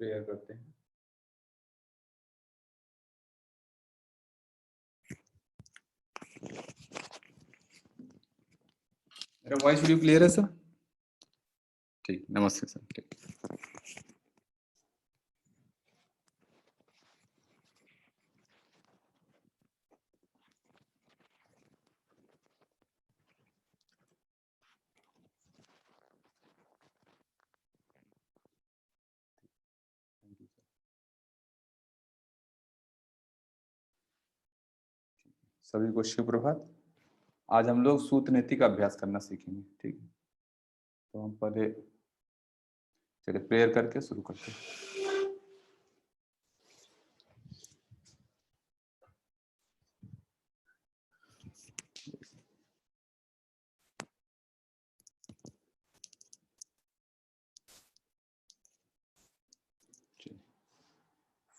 Prayer करते हैं। मेरा वॉइस वीडियो क्लियर है सर? ठीक, नमस्ते सर। ठीक, सभी को शुभ प्रभात। आज हम लोग सूत्र नीति का अभ्यास करना सीखेंगे। ठीक है, तो हम पहले चलिए प्रेयर करके शुरू करते हैं।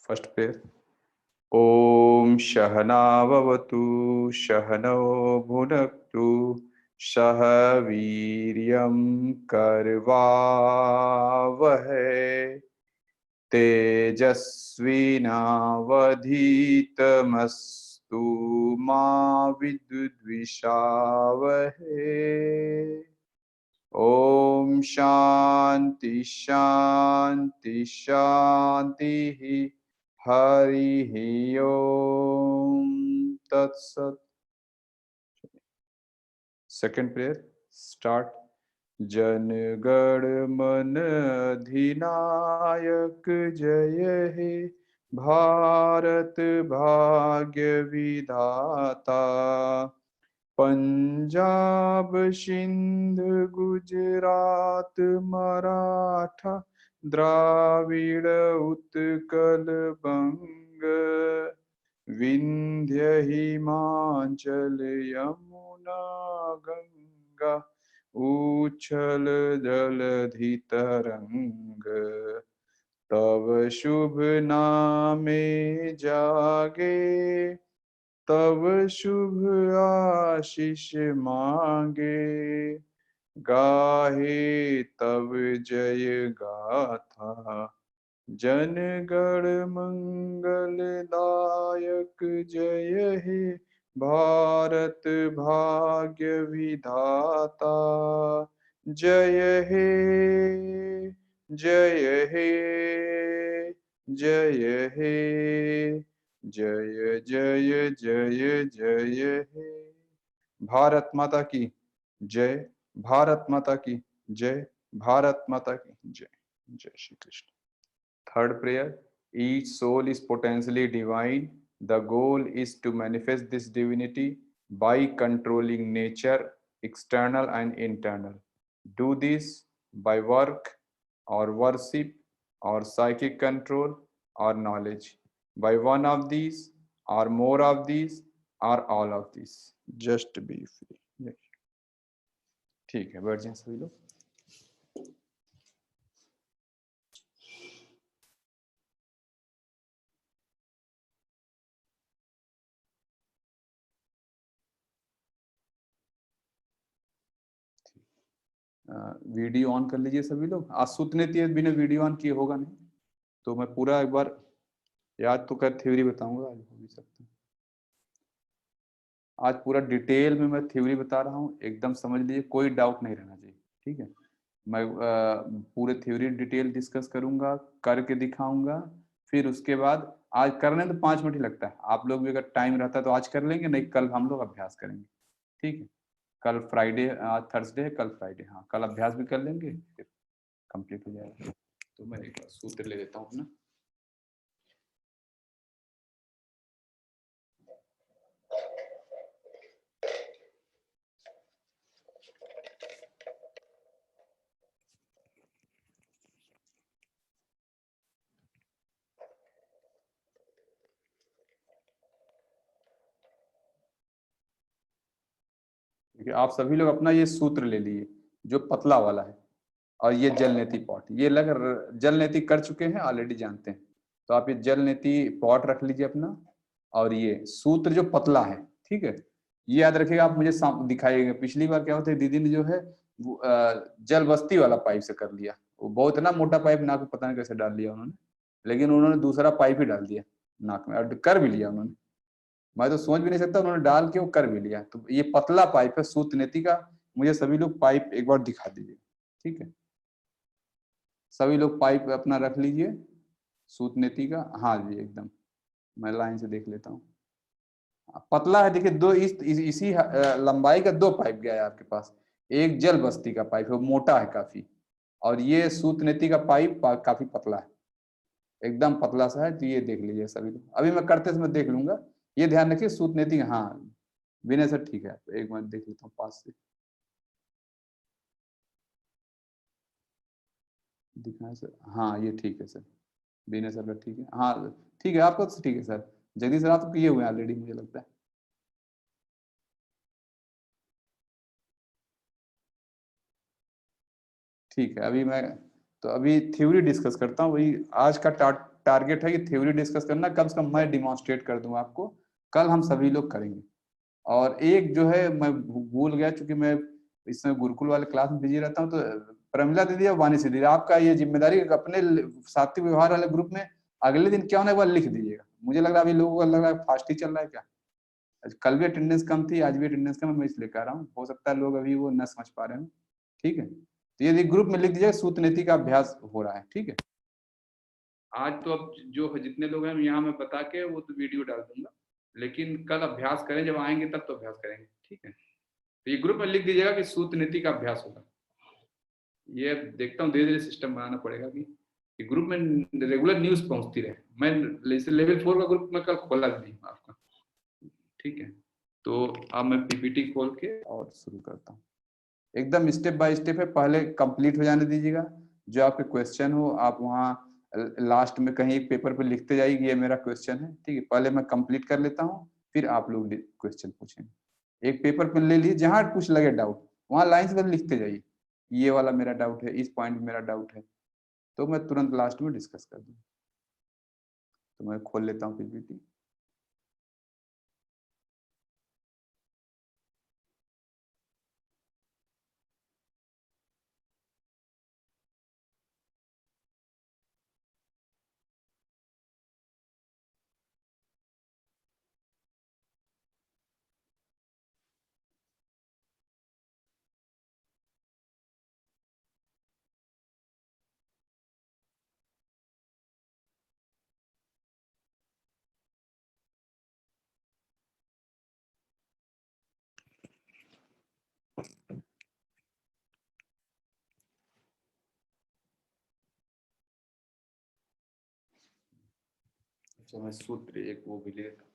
First prayer. ओम सहनाववतु सहनौ भुनक्तु सह वीर्यं करवावहै तेजस्विनावधीतमस्तु मा विद्विषावहै। ओम शांति शांति शांति हरि ओम तत्सत। Second prayer start. Jana Gana मन अधिनायक जय हे भारत भाग्य विधाता। पंजाब सिंध गुजरात मराठा द्राविड़ उत्कल बंग विंध्य हिमाचल यमुना गंगा उच्छल जलधि तरंग। तव शुभ नामे जागे तव शुभ आशीष मांगे। गाहे तव जय गाथा जन गण मंगल दायक जय हे भारत भाग्य विधाता। जय हे जय हे जय हे जय जय जय जय हे। भारत माता की जय, भारत माता की जय, भारत माता की जय। जय Shri Krishna. Third prayer, each soul is potentially divine. The goal is to manifest this divinity by controlling nature, external and internal. Do this by work or worship or psychic control or knowledge. By one of these or more of these or all of these. Just be free. ठीक है, बैठ जाएं सभी लोग। Video on कर लीजिए सभी लोग। आज सूत्र नीति बिना वीडियो ऑन किए होगा नहीं, तो मैं पूरा एक बार याद तो कर थ्योरी बताऊंगा। आज हो भी सकता है, आज पूरा डिटेल में मैं थ्योरी बता रहा हूँ, एकदम समझ लीजिए, कोई डाउट नहीं रहना चाहिए। ठीक है, मैं पूरे थ्योरी डिटेल डिस्कस करूंगा, करके दिखाऊंगा। फिर उसके बाद आज करने तो 5 मिनट ही लगता है। आप लोग भी अगर टाइम रहता है तो आज कर लेंगे, नहीं कल हम लोग अभ्यास करेंगे। ठीक है, कल फ्राइडे, आज थर्सडे है, कल फ्राइडे। हाँ, कल अभ्यास भी कर लेंगे, फिर कंप्लीट हो जाएगा। तो मैं एक सूत्र ले लेता हूँ अपना। आप सभी लोग अपना ये सूत्र ले लिए जो पतला वाला है, और ये जल नीति पॉट, ये लग जल नीति कर चुके हैं ऑलरेडी, जानते हैं। तो आप ये जल नीति पॉट रख लीजिए अपना, और ये सूत्र जो पतला है, ठीक है, ये याद रखिएगा। आप मुझे दिखाइएगा। पिछली बार क्या होता है, दीदी ने जो है वो जल बस्ती वाला पाइप से कर लिया, वो बहुत ना मोटा पाइप ना, को पता नहीं कैसे डाल लिया उन्होंने। लेकिन उन्होंने दूसरा पाइप ही डाल दिया नाक में, और कर भी लिया उन्होंने। मैं तो सोच भी नहीं सकता, उन्होंने डाल के वो कर भी लिया। तो ये पतला पाइप है सूतनेति का। मुझे सभी लोग पाइप एक बार दिखा दीजिए, ठीक है? सभी लोग पाइप अपना रख लीजिए सूतनेति का। हाँ जी एकदम, मैं लाइन से देख लेता हूँ। पतला है, देखिए दो इसी लंबाई का दो पाइप गया है आपके पास। एक जल बस्ती का पाइप है, मोटा है काफी, और ये सूतनेति का पाइप काफी पतला है, एकदम पतला सा है। तो ये देख लीजिए सभी लोग, अभी मैं करते समय देख लूंगा। ये ध्यान रखिए सूतनेति, हाँ विनय सर ठीक है, एक मिनट देख लेता हूँ पास से। दिखाएं सर, हाँ ये ठीक है सर, विनय सर का ठीक है, हाँ ठीक है, आपका तो ठीक है सर। जगदीश सर आप तो किए हुए हैं ऑलरेडी मुझे लगता है। ठीक है, अभी मैं तो अभी थ्योरी डिस्कस करता हूँ। वही आज का टारगेट है कि थ्योरी डिस्कस करना, कम से कम मैं डिमॉन्स्ट्रेट कर दूं आपको, कल हम सभी लोग करेंगे। और एक जो है मैं भूल गया, चूंकि मैं इसमें गुरुकुल वाले क्लास में बिजी रहता हूँ, तो प्रमिला दीदी और वानी दीदी, आपका ये जिम्मेदारी है कि अपने सात्विक व्यवहार वाले ग्रुप में अगले दिन क्या होना है एक बार लिख दीजिएगा। मुझे लग रहा है अभी लोगों को लग रहा है फास्ट ही चल रहा है क्या। कल भी अटेंडेंस कम थी, आज भी अटेंडेंस कम है, मैं इसलिए कह रहा हूँ, हो सकता है लोग अभी वो न समझ पा रहे हो। ठीक है, तो ये ग्रुप में लिख दीजिएगा सूतनीति का अभ्यास हो रहा है, ठीक है। आज तो अब जो जितने लोग हैं यहाँ मैं बता के वो तो वीडियो डाल दूंगा, लेकिन कल अभ्यास करें, जब आएंगे तब तो अभ्यास करेंगे, ठीक है। तो ये ग्रुप में लिख दीजिएगा कि सूतनीति का अभ्यास होगा। ये देखता हूँ धीरे धीरे सिस्टम बनाना पड़ेगा कि ग्रुप में रेगुलर न्यूज पहुंचती रहे। मैं लेवल 4 का ग्रुप में कल खोला भी नहीं आपका, ठीक है। तो अब मैं पीपीटी खोल के और शुरू करता हूँ। एकदम स्टेप बाय स्टेप है, पहले कंप्लीट हो जाने दीजिएगा। जो आपके क्वेश्चन हो आप वहाँ लास्ट में कहीं एक पेपर पे लिखते जाइए ये मेरा क्वेश्चन है, ठीक है। पहले मैं कंप्लीट कर लेता हूँ, फिर आप लोग क्वेश्चन पूछेंगे। एक पेपर पे ले लीजिए, जहाँ कुछ लगे डाउट वहाँ लाइन से लिखते जाइए, ये वाला मेरा डाउट है, इस पॉइंट में मेरा डाउट है, तो मैं तुरंत लास्ट में डिस्कस कर दूँ। तो मैं खोल लेता हूँ पीपीटी। अच्छा, मैं सूत्र एक वो भी ले लेता हूँ।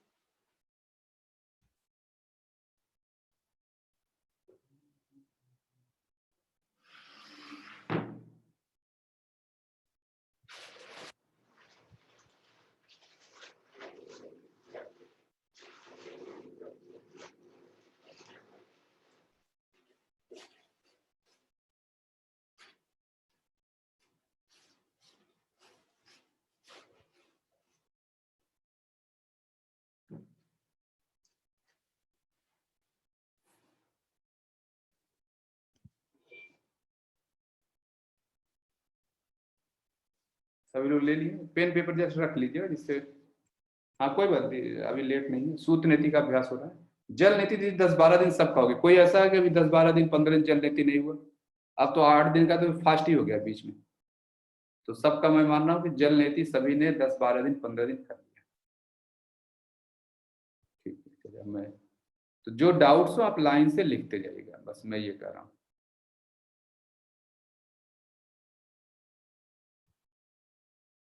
सभी लोग ले लिए पेन पेपर, जैसे रख लीजिएगा जिससे। हाँ कोई बात नहीं, अभी लेट नहीं है, सूत नीति का अभ्यास हो रहा है। जल नीति 10-12 दिन सब खाओगे, कोई ऐसा है कि अभी 10-12 दिन 15 दिन जल नीति नहीं हुआ? अब तो 8 दिन का तो फास्ट ही हो गया बीच में। तो सबका मैं मान रहा हूँ कि जल नीति सभी ने 10-12 दिन 15 दिन कर लिया, ठीक है। चलिए मैं तो जो डाउट्स हो आप लाइन से लिखते जाइएगा, बस मैं ये कर रहा हूँ।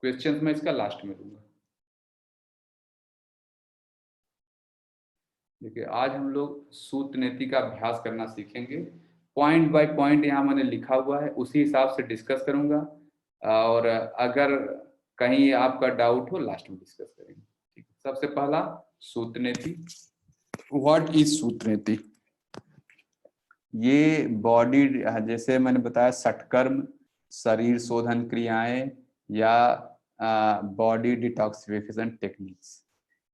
क्वेश्चन मैं इसका लास्ट में दूंगा। देखिए आज हम लोग सूत्र नीति का अभ्यास करना सीखेंगे। पॉइंट बाय पॉइंट यहाँ मैंने लिखा हुआ है, उसी हिसाब से डिस्कस करूंगा। और अगर कहीं आपका डाउट हो लास्ट में डिस्कस करेंगे, ठीक है। सबसे पहला सूत्र नीति। व्हाट इज सूत्र नीति? ये बॉडी, जैसे मैंने बताया, सटकर्म, शरीर शोधन क्रियाएं, या बॉडी डिटॉक्सिफिकेशन टेक्निक्स,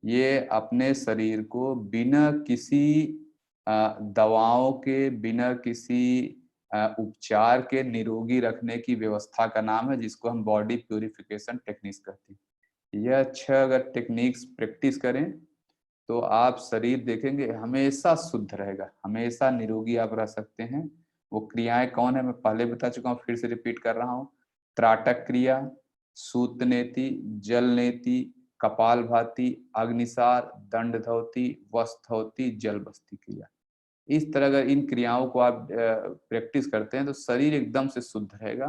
ये अपने शरीर को बिना किसी दवाओं के, बिना किसी उपचार के निरोगी रखने की व्यवस्था का नाम है, जिसको हम बॉडी प्यूरिफिकेशन टेक्निक्स कहते हैं। यह 6 अगर टेक्निक्स प्रैक्टिस करें तो आप शरीर देखेंगे हमेशा शुद्ध रहेगा, हमेशा निरोगी आप रह सकते हैं। वो क्रियाएं कौन है मैं पहले बता चुका हूँ, फिर से रिपीट कर रहा हूँ। त्राटक क्रिया, सूत नेति, जल नेति, कपालभाति, अग्निसार, दंड धौति, वस्त्रधौति, जल बस्ती क्रिया। इस तरह अगर इन क्रियाओं को आप प्रैक्टिस करते हैं तो शरीर एकदम से शुद्ध रहेगा।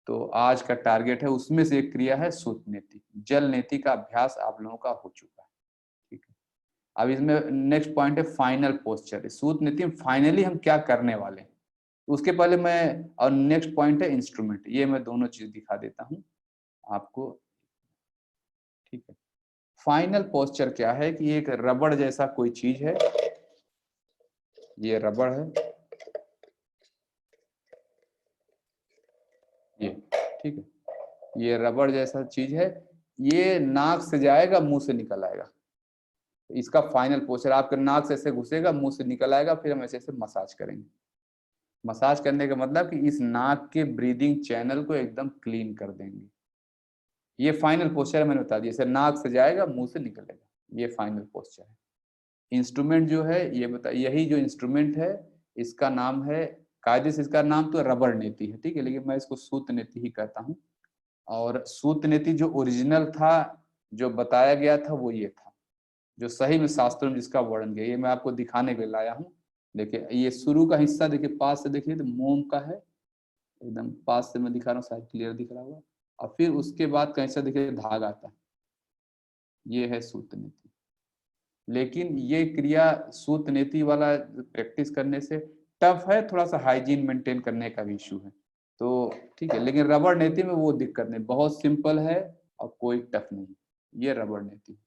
तो आज का टारगेट है, उसमें से एक क्रिया है सूत नेति। जल नेति का अभ्यास आप लोगों का हो चुका है, ठीक है। अब इसमें नेक्स्ट पॉइंट है फाइनल पोस्चर। सूत नीति में फाइनली हम क्या करने वाले हैं उसके पहले मैं, और नेक्स्ट पॉइंट है इंस्ट्रूमेंट। ये मैं दोनों चीज दिखा देता हूं आपको, ठीक है। फाइनल पोस्चर क्या है कि एक रबड़ जैसा कोई चीज है, ये रबड़ है, ये ठीक है, ये रबड़ जैसा चीज है, ये नाक से जाएगा मुंह से निकल आएगा। इसका फाइनल पोस्चर आपके नाक से ऐसे घुसेगा मुंह से निकल आएगा, फिर हम ऐसे ऐसे मसाज करेंगे। मसाज करने का मतलब कि इस नाक के ब्रीदिंग चैनल को एकदम क्लीन कर देंगे। ये फाइनल पोस्चर मैंने बता दिया, जैसे नाक से जाएगा मुंह से निकलेगा, ये फाइनल पोस्चर है। इंस्ट्रूमेंट जो है ये बता, यही जो इंस्ट्रूमेंट है इसका नाम है, कायदे से इसका नाम तो रबड़ नेति है, ठीक है, लेकिन मैं इसको सूत नेति ही कहता हूँ। और सूत नेति जो ओरिजिनल था, जो बताया गया था वो ये था, जो सही में शास्त्रों में जिसका वर्णन किया, ये मैं आपको दिखाने के लिए लाया हूँ। देखिए ये शुरू का हिस्सा देखिए, पास से देखिए तो मोम का है, एकदम पास से मैं दिखा रहा हूँ, शायद क्लियर दिख रहा होगा। और फिर उसके बाद कैसा देखिए धागा आता है, ये है सूत नेति। लेकिन ये क्रिया सूत नेति वाला प्रैक्टिस करने से टफ है, थोड़ा सा हाइजीन मेंटेन करने का भी इशू है, तो ठीक है। लेकिन रबड़ नेति में वो दिक्कत नहीं, बहुत सिंपल है और कोई टफ नहीं, ये रबड़ नेति।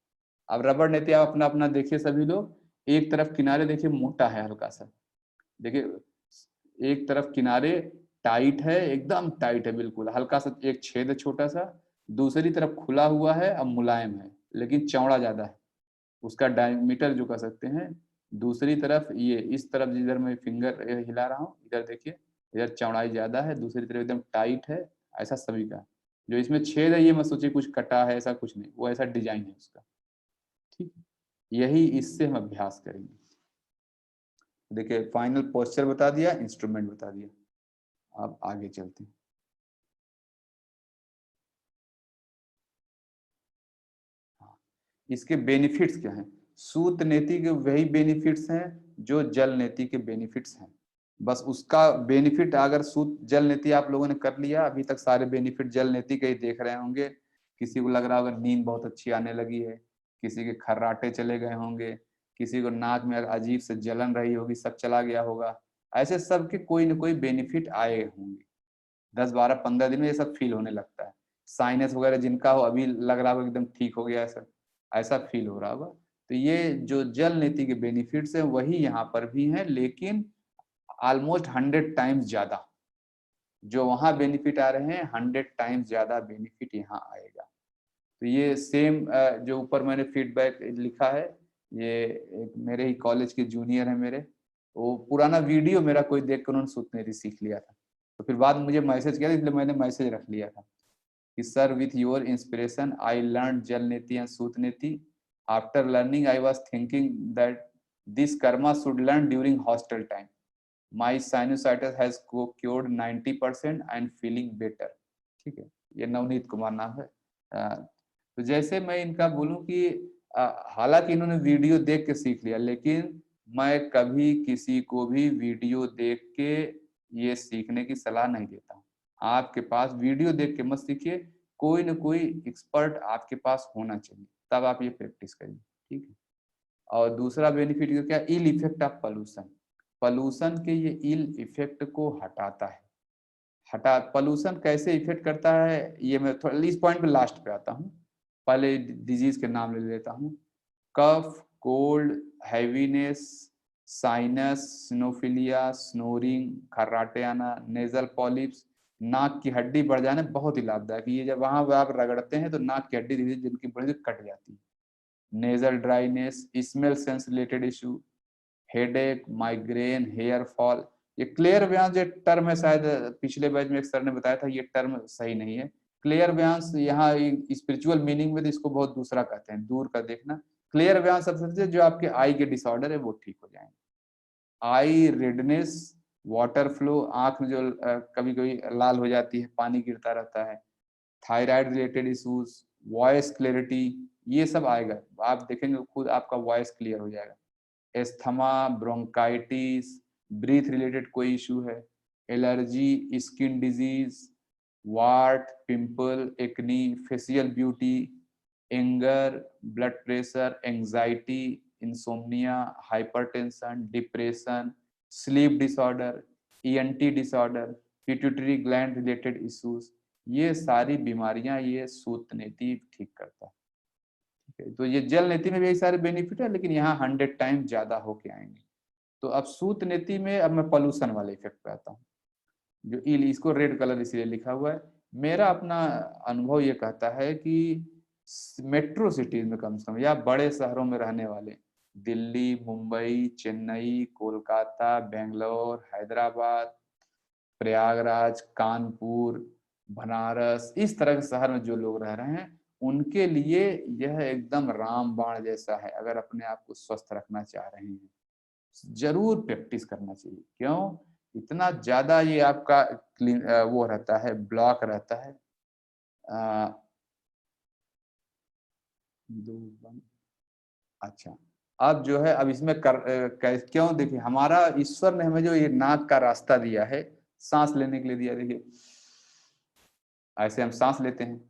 अब रबड़ नेति आप अपना अपना देखिए सभी लोग, एक तरफ किनारे देखिए मोटा है हल्का सा, देखिए एक तरफ किनारे टाइट है, एकदम टाइट है बिल्कुल, हल्का सा एक छेद है छोटा सा, दूसरी तरफ खुला हुआ है अब मुलायम है, लेकिन चौड़ा ज्यादा है, उसका डायमीटर जो कह सकते हैं। दूसरी तरफ ये इस तरफ जिधर मैं फिंगर हिला रहा हूँ, इधर देखिए, इधर चौड़ाई ज्यादा है, दूसरी तरफ एकदम टाइट है। ऐसा सभी का, जो इसमें छेद है ये मत सोचिए कुछ कटा है, ऐसा कुछ नहीं, वो ऐसा डिजाइन है उसका, ठीक है। यही इससे हम अभ्यास करेंगे। देखिए फाइनल पोस्चर बता दिया, इंस्ट्रूमेंट बता दिया, अब आगे चलते हैं। हाँ, इसके बेनिफिट्स क्या हैं? सूत नेति के वही बेनिफिट्स हैं जो जल नेति के बेनिफिट्स हैं, बस उसका बेनिफिट अगर सूत जल नेति आप लोगों ने कर लिया, अभी तक सारे बेनिफिट जल नेति के ही देख रहे होंगे। किसी को लग रहा होगा नींद बहुत अच्छी आने लगी है, किसी के खर्राटे चले गए होंगे, किसी को नाक में अजीब से जलन रही होगी, सब चला गया होगा। ऐसे सबके कोई ना कोई बेनिफिट आए होंगे, 10 12 15 दिन में ये सब फील होने लगता है। साइनस वगैरह जिनका हो अभी लग रहा होगा एकदम ठीक हो गया, ऐसा ऐसा फील हो रहा होगा। तो ये जो जल नीति के बेनिफिट्स हैं वही यहाँ पर भी हैं, लेकिन ऑलमोस्ट 100 टाइम्स ज्यादा। जो वहां बेनिफिट आ रहे हैं 100 टाइम्स ज्यादा बेनिफिट यहाँ आएगा। तो ये सेम जो ऊपर मैंने फीडबैक लिखा है, ये एक मेरे ही कॉलेज के जूनियर है मेरे, वो पुराना वीडियो मेरा कोई देख कर उन्होंने सूतनेती सीख लिया था, तो फिर बाद में मुझे मैसेज किया, इसलिए मैंने मैसेज रख लिया था कि sir with your inspiration I learn जल नीति एंड सूत नीति। After learning I was thinking that this Karma should learn during hostel time. My sinusitis has cured 90% and feeling better. ठीक है, ये नवनीत कुमार नाम है। तो जैसे मैं इनका बोलूं कि हालांकि इन्होंने वीडियो देख के सीख लिया, लेकिन मैं कभी किसी को भी वीडियो देख के ये सीखने की सलाह नहीं देता हूँ। आपके पास वीडियो देख के मत सीखिए, कोई ना कोई एक्सपर्ट आपके पास होना चाहिए, तब आप ये प्रैक्टिस करिए, ठीक है। और दूसरा बेनिफिट क्या, ill effect of pollution. Pollution के ये इल इफेक्ट को हटाता है। हटा पॉल्यूशन कैसे इफेक्ट करता है, ये मैं थोड़ा इस पॉइंट पे लास्ट पे आता हूँ, पहले डिजीज के नाम ले लेता हूँ। कफ, कोल्ड, हैवीनेस, साइनस, स्नोफिलिया, स्नोरिंग, खर्राटे आना, नेजल पॉलिप्स, नाक की हड्डी बढ़ जाना बहुत ही लाभदायक। ये जब वहां आप रगड़ते हैं तो नाक की हड्डी धीरे जिनकी बड़ी कट जाती है। Nasal dryness, smell sense related issue, headache, migraine, hair fall, ये क्लेयरवॉयंस जो टर्म है, शायद पिछले बैच में एक सर ने बताया था, ये टर्म सही नहीं है। क्लेयरवॉयंस यहाँ स्पिरिचुअल मीनिंग में तो इसको बहुत दूसरा कहते हैं, दूर का देखना। क्लेयरवॉयंस सबसे जो आपके आई के डिसऑर्डर है वो ठीक हो जाएंगे। आई रेडनेस, वाटर फ्लो, आंख में जो कभी कभी लाल हो जाती है, पानी गिरता रहता है, thyroid related issues, voice clarity, ये सब आएगा। आप देखेंगे खुद आपका वॉइस क्लियर हो जाएगा। एस्थमा, ब्रोंकाइटिस, ब्रीथ रिलेटेड कोई इशू है, allergy, skin disease, ward, pimple, acne, facial beauty, anger, blood pressure, anxiety, insomnia, hypertension, depression, sleep disorder, ENT disorder, pituitary gland related issues, ये सारी बीमारियां ये सूत नेति ठीक करता है। ठीक है, तो ये जल नेति में भी यही सारे बेनिफिट है, लेकिन यहाँ 100 टाइम ज्यादा होके आएंगे। तो अब सूत नेति में अब मैं पॉल्यूशन वाले इफेक्ट पे आता हूँ, जो इसको रेड कलर इसलिए लिखा हुआ है। मेरा अपना अनुभव ये कहता है कि मेट्रो सिटीज में कम से कम, या बड़े शहरों में रहने वाले, दिल्ली, मुंबई, चेन्नई, कोलकाता, बेंगलोर, हैदराबाद, प्रयागराज, कानपुर, बनारस, इस तरह के शहर में जो लोग रह रहे हैं, उनके लिए यह एकदम रामबाण जैसा है। अगर अपने आप को स्वस्थ रखना चाह रहे हैं, जरूर प्रैक्टिस करना चाहिए। क्यों? इतना ज्यादा ये आपका वो रहता है, ब्लॉक रहता है। अच्छा, अब जो है, अब इसमें क्यों, देखिए हमारा ईश्वर ने हमें जो ये नाक का रास्ता दिया है, सांस लेने के लिए दिया, देखिए ऐसे हम सांस लेते हैं।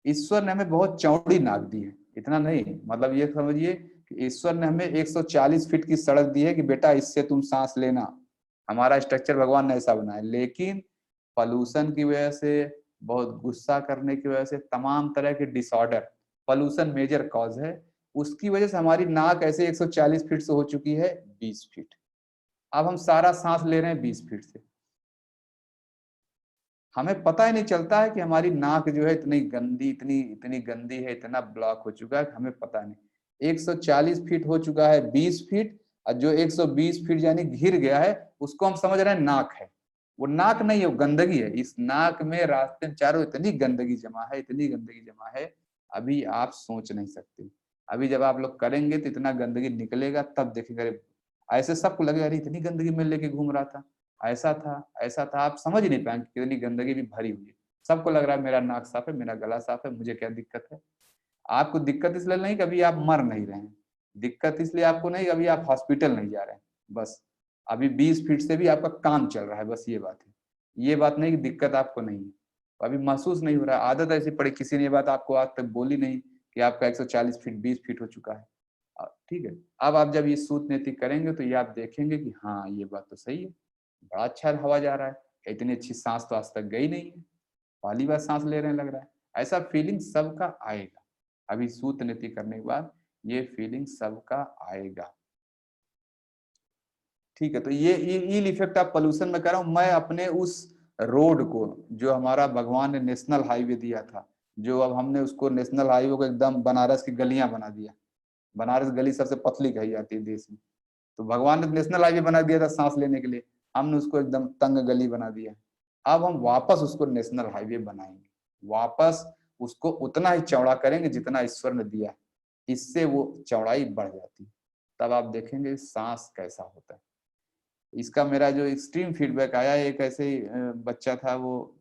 ईश्वर ने हमें बहुत चौड़ी नाक दी है, इतना नहीं, मतलब ये समझिए कि ईश्वर ने हमें 140 फीट की सड़क दी है कि बेटा इससे तुम सांस लेना। हमारा स्ट्रक्चर भगवान ने ऐसा बनाया, लेकिन पॉल्यूशन की वजह से, बहुत गुस्सा करने की वजह से, तमाम तरह के डिसऑर्डर, पॉल्यूशन मेजर कॉज है, उसकी वजह से हमारी नाक ऐसे 140 फीट से हो चुकी है 20 फीट। अब हम सारा सांस ले रहे हैं 20 फीट से, हमें पता ही नहीं चलता है कि हमारी नाक जो है इतनी गंदी, इतनी इतनी गंदी है, इतना ब्लॉक हो चुका है, हमें पता नहीं। 140 फीट हो चुका है 20 फीट, और जो 120 फीट यानी घिर गया है, उसको हम समझ रहे हैं नाक है। वो नाक नहीं है, वो गंदगी है। इस नाक में रास्ते में चारों इतनी गंदगी जमा है, इतनी गंदगी जमा है, अभी आप सोच नहीं सकते। अभी जब आप लोग करेंगे तो इतना गंदगी निकलेगा, तब देखेंगे। ऐसे सबको लगेगा अरे इतनी गंदगी में लेके घूम रहा था, ऐसा था ऐसा था, आप समझ नहीं पाएंगे कितनी गंदगी भी भरी हुई है। सबको लग रहा है मेरा नाक साफ है, मेरा गला साफ है, मुझे क्या दिक्कत है। आपको दिक्कत इसलिए नहीं कभी आप मर नहीं रहे हैं, दिक्कत इसलिए आपको नहीं कभी आप हॉस्पिटल नहीं जा रहे हैं, बस अभी 20 फीट से भी आपका काम चल रहा है, बस ये बात है। ये बात नहीं कि दिक्कत आपको नहीं है, अभी महसूस नहीं हो रहा है, आदत ऐसी पड़ी, किसी ने ये बात आपको आज तक बोली नहीं कि आपका 140 फीट 20 फीट हो चुका है। ठीक है, अब आप जब ये सूत नीति करेंगे तो ये आप देखेंगे कि हाँ ये बात तो सही है, बड़ा अच्छा हवा जा रहा है, इतनी अच्छी सांस तो आज तक गई नहीं है, पहली बार सांस ले रहे हैं लग रहा है। ऐसा फीलिंग सबका आएगा, अभी सूत नीति करने के बाद ये फीलिंग सबका आएगा। ठीक है, तो ये इल इफेक्ट आप पोल्यूशन में कर रहा हूँ मैं अपने उस रोड को, जो हमारा भगवान ने नेशनल हाईवे दिया था, जो अब हमने उसको नेशनल हाईवे को एकदम बनारस की गलियां बना दिया। बनारस गली सबसे पतली कही जाती है देश में, तो भगवान ने नेशनल हाईवे बना दिया था सांस लेने के लिए, हमने उसको एकदम तंग गली बना दिया। अब हम वापस उसको नेशनल हाईवे बनाएंगे, वापस उसको उतना ही चौड़ा करेंगे जितना ईश्वर ने दिया है, इससे वो चौड़ाई बढ़ जाती है, तब आप देखेंगे सांस कैसा होता है। इसका मेरा जो एक्सट्रीम फीडबैक आया, एक ऐसे ही बच्चा था, वो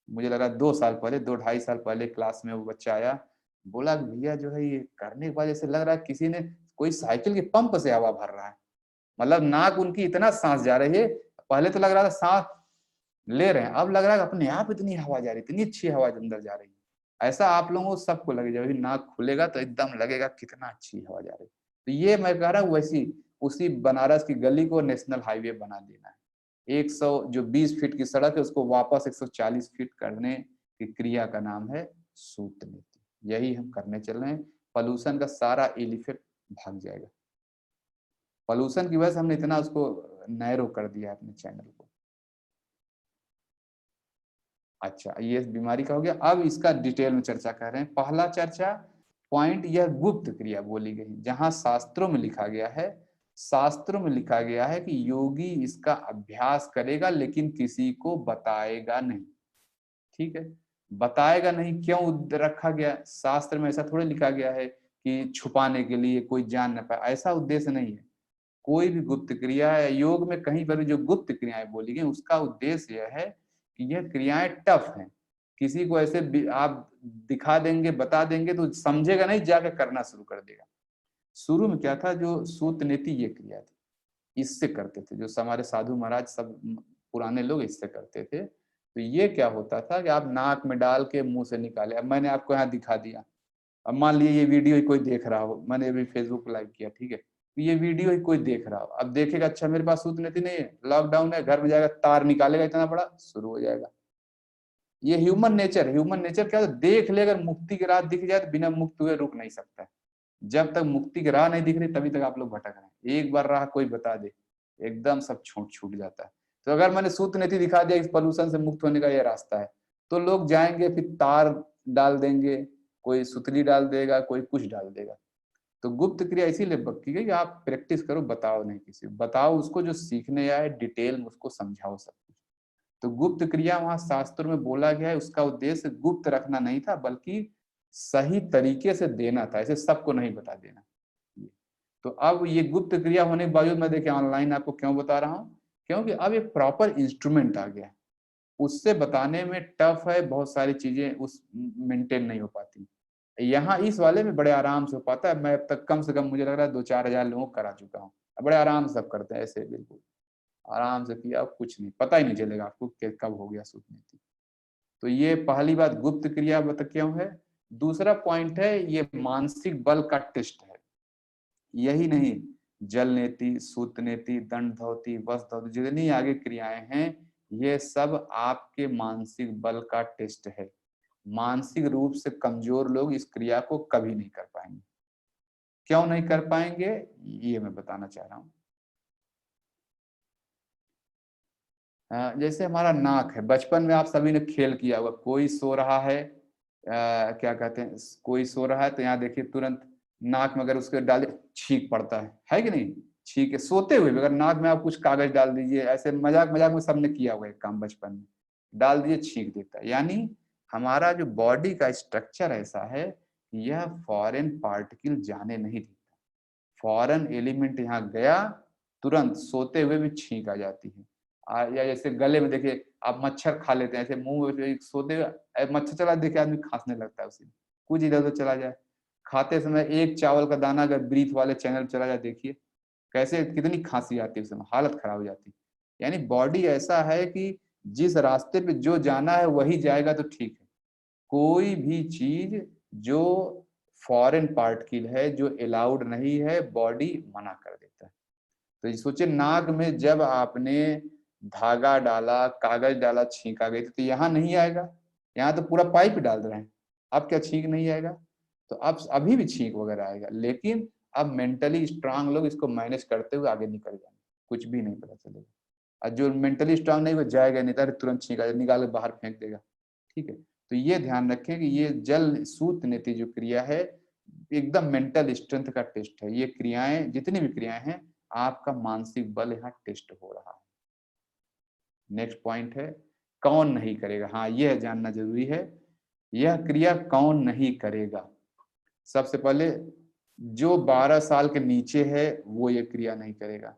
मुझे लगा 2 साल पहले, 2-2.5 साल पहले क्लास में वो बच्चा आया, बोला भैया जो है ये करने के बाद ऐसे लग रहा है किसी ने कोई साइकिल के पंप से हवा भर रहा है, मतलब नाक उनकी इतना सांस जा रही है, पहले तो लग रहा था सांस ले रहे हैं, अब लग रहा है अपने आप इतनी हवा जा रही, इतनी अच्छी हवा अंदर जा रही है। ऐसा आप लोगों को सबको लगेगा, जब नाक खुलेगा तो एकदम लगेगा कितना अच्छी हवा जा रही। तो ये मैं कह रहा हूँ वैसी उसी बनारस की गली को नेशनल हाईवे बना देना है। 100 जो 20 फीट की सड़क है उसको वापस 140 फीट करने की क्रिया का नाम है सूत नीति, यही हम करने चल रहे हैं। पॉल्यूशन का सारा इल इफेक्ट भाग जाएगा। पॉल्यूशन की वजह से हमने इतना उसको नैरो कर दिया अपने चैनल को। अच्छा, ये बीमारी का हो गया। अब इसका डिटेल में चर्चा कर रहे हैं। पहला चर्चा पॉइंट, यह गुप्त क्रिया बोली गई, जहां शास्त्रों में लिखा गया है शास्त्रों में लिखा गया है कि योगी इसका अभ्यास करेगा लेकिन किसी को बताएगा नहीं। ठीक है, बताएगा नहीं क्यों रखा गया? शास्त्र में ऐसा थोड़ी लिखा गया है कि छुपाने के लिए, कोई जान ना पाए, ऐसा उद्देश्य नहीं है। कोई भी गुप्त क्रिया है, योग में कहीं पर भी जो गुप्त क्रियाएं बोली गई उसका उद्देश्य यह है कि यह क्रियाएं टफ हैं। किसी को ऐसे आप दिखा देंगे, बता देंगे तो समझेगा नहीं, जाकर करना शुरू कर देगा। शुरू में क्या था, जो सूत नीति ये क्रिया थी, इससे करते थे, जो हमारे साधु महाराज सब पुराने लोग इससे करते थे। तो ये क्या होता था कि आप नाक में डाल के मुंह से निकाले। अब मैंने आपको यहाँ दिखा दिया, अब मान लीजिए ये वीडियो ही कोई देख रहा हो, मैंने अभी फेसबुक लाइव किया, ठीक है, तो ये वीडियो ही कोई देख रहा हो, अब देखेगा अच्छा मेरे पास सूत नीति नहीं है, लॉकडाउन है, घर में जाएगा तार निकालेगा इतना बड़ा, शुरू हो जाएगा। ये ह्यूमन नेचर, ह्यूमन नेचर क्या है, देख ले, अगर मुक्ति की राह दिख जाए तो बिना मुक्त हुए रुक नहीं सकता है। जब तक मुक्ति की राह नहीं दिख रही तभी तक आप लोग भटक रहे हैं। एक बार राह कोई बता दे, एकदम सब छूट जाता है। तो अगर मैंने सूत नीति दिखा दिया इस पॉल्यूशन से मुक्त होने का ये रास्ता है, तो लोग जाएंगे, फिर तार डाल देंगे, कोई सुतली डाल देगा, कोई कुछ डाल देगा। तो गुप्त क्रिया इसीलिए की गई कि आप प्रैक्टिस करो, बताओ नहीं किसी को, बताओ उसको जो सीखने आए, डिटेल में उसको समझाओ सब कुछ। तो गुप्त क्रिया वहां शास्त्रों में बोला गया है, उसका उद्देश्य गुप्त रखना नहीं था, बल्कि सही तरीके से देना था, ऐसे सबको नहीं बता देना। तो अब ये गुप्त क्रिया होने के बावजूद मैं देखिए ऑनलाइन आपको क्यों बता रहा हूँ, क्योंकि अब एक प्रॉपर इंस्ट्रूमेंट आ गया है, उससे बताने में टफ है, बहुत सारी चीजें उस मेंटेन नहीं हो पाती। यहाँ इस वाले में बड़े आराम से हो पाता है। मैं अब तक कम से कम मुझे लग रहा है 2-4 हजार लोगों को करा चुका हूँ, बड़े आराम से सब करते हैं, ऐसे बिल्कुल आराम से किया, कुछ नहीं पता ही नहीं चलेगा आपको कब हो गया सूत नीति। तो ये पहली बात गुप्त क्रिया बता क्यों है। दूसरा पॉइंट है, ये मानसिक बल का टेस्ट है। यही नहीं, जल नीति, सूत नीति, दंड धौती, वस्त्र धौती, जितनी आगे क्रियाएं हैं, ये सब आपके मानसिक बल का टेस्ट है। मानसिक रूप से कमजोर लोग इस क्रिया को कभी नहीं कर पाएंगे। क्यों नहीं कर पाएंगे, ये मैं बताना चाह रहा हूं। जैसे हमारा नाक है, बचपन में आप सभी ने खेल किया होगा, कोई सो रहा है, क्या कहते हैं, कोई सो रहा है तो यहाँ देखिए तुरंत नाक में अगर उसके डाले छींक पड़ता है कि नहीं? छींक सोते हुए अगर नाक में आप कुछ कागज डाल दीजिए, ऐसे मजाक मजाक में सबने किया हुआ एक काम बचपन में, डाल दीजिए छींक देता है। यानी हमारा जो बॉडी का स्ट्रक्चर ऐसा है, यह फॉरेन पार्टिकल जाने नहीं देता। फॉरेन एलिमेंट यहाँ गया, तुरंत सोते हुए भी छींक आ जाती है। या जैसे गले में देखिए आप मच्छर खा लेते हैं, ऐसे मुंह में सोते हुए मच्छर चला, देखिए आदमी खांसने लगता है, उसी कुछ इधर उधर चला जाए। खाते समय एक चावल का दाना अगर ब्रीथ वाले चैनल चला जाए, देखिए कैसे कितनी खांसी आती है, उस समय हालत खराब हो जाती है। यानी बॉडी ऐसा है कि जिस रास्ते पे जो जाना है वही जाएगा तो ठीक है। कोई भी चीज जो फॉरेन पार्टिकल है, जो अलाउड नहीं है, बॉडी मना कर देता है। तो सोचिए नाक में जब आपने धागा डाला, कागज डाला, छींक आ गई, तो यहाँ नहीं आएगा, यहाँ तो पूरा पाइप डाल रहे हैं, अब क्या छींक नहीं आएगा? तो अब अभी भी छींक वगैरह आएगा, लेकिन अब मेंटली स्ट्रांग लोग इसको मैनेज करते हुए आगे निकल जाएंगे, कुछ भी नहीं पता चलेगा। और जो मेंटली स्ट्रांग नहीं, वो जाएगा नहीं, तुरंत छींक आ निकाल के बाहर फेंक देगा। ठीक है, तो ये ध्यान रखें कि ये जल सूत नीति जो क्रिया है, एकदम मेंटल स्ट्रेंथ का टेस्ट है। ये क्रियाएं, जितनी भी क्रियाएं हैं, आपका मानसिक बल यहाँ टेस्ट हो रहा है। नेक्स्ट पॉइंट है, कौन नहीं करेगा। हाँ, यह जानना जरूरी है, यह क्रिया कौन नहीं करेगा। सबसे पहले जो 12 साल के नीचे है वो ये क्रिया नहीं करेगा।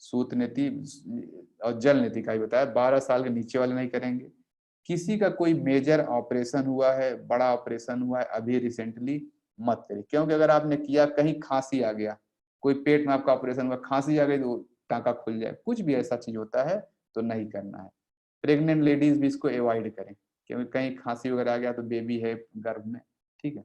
सूत नीति और जल नीति का ही बताया, 12 साल के नीचे वाले नहीं करेंगे। किसी का कोई मेजर ऑपरेशन हुआ है, बड़ा ऑपरेशन हुआ है अभी रिसेंटली, मत करिए। क्योंकि अगर आपने किया, कहीं खांसी आ गया, कोई पेट में आपका ऑपरेशन हुआ, खांसी आ गई तो टांका खुल जाए, कुछ भी ऐसा चीज होता है तो नहीं करना है। प्रेग्नेंट लेडीज भी इसको अवॉइड करें, क्योंकि कहीं खांसी वगैरह आ गया तो बेबी है गर्भ में। ठीक है,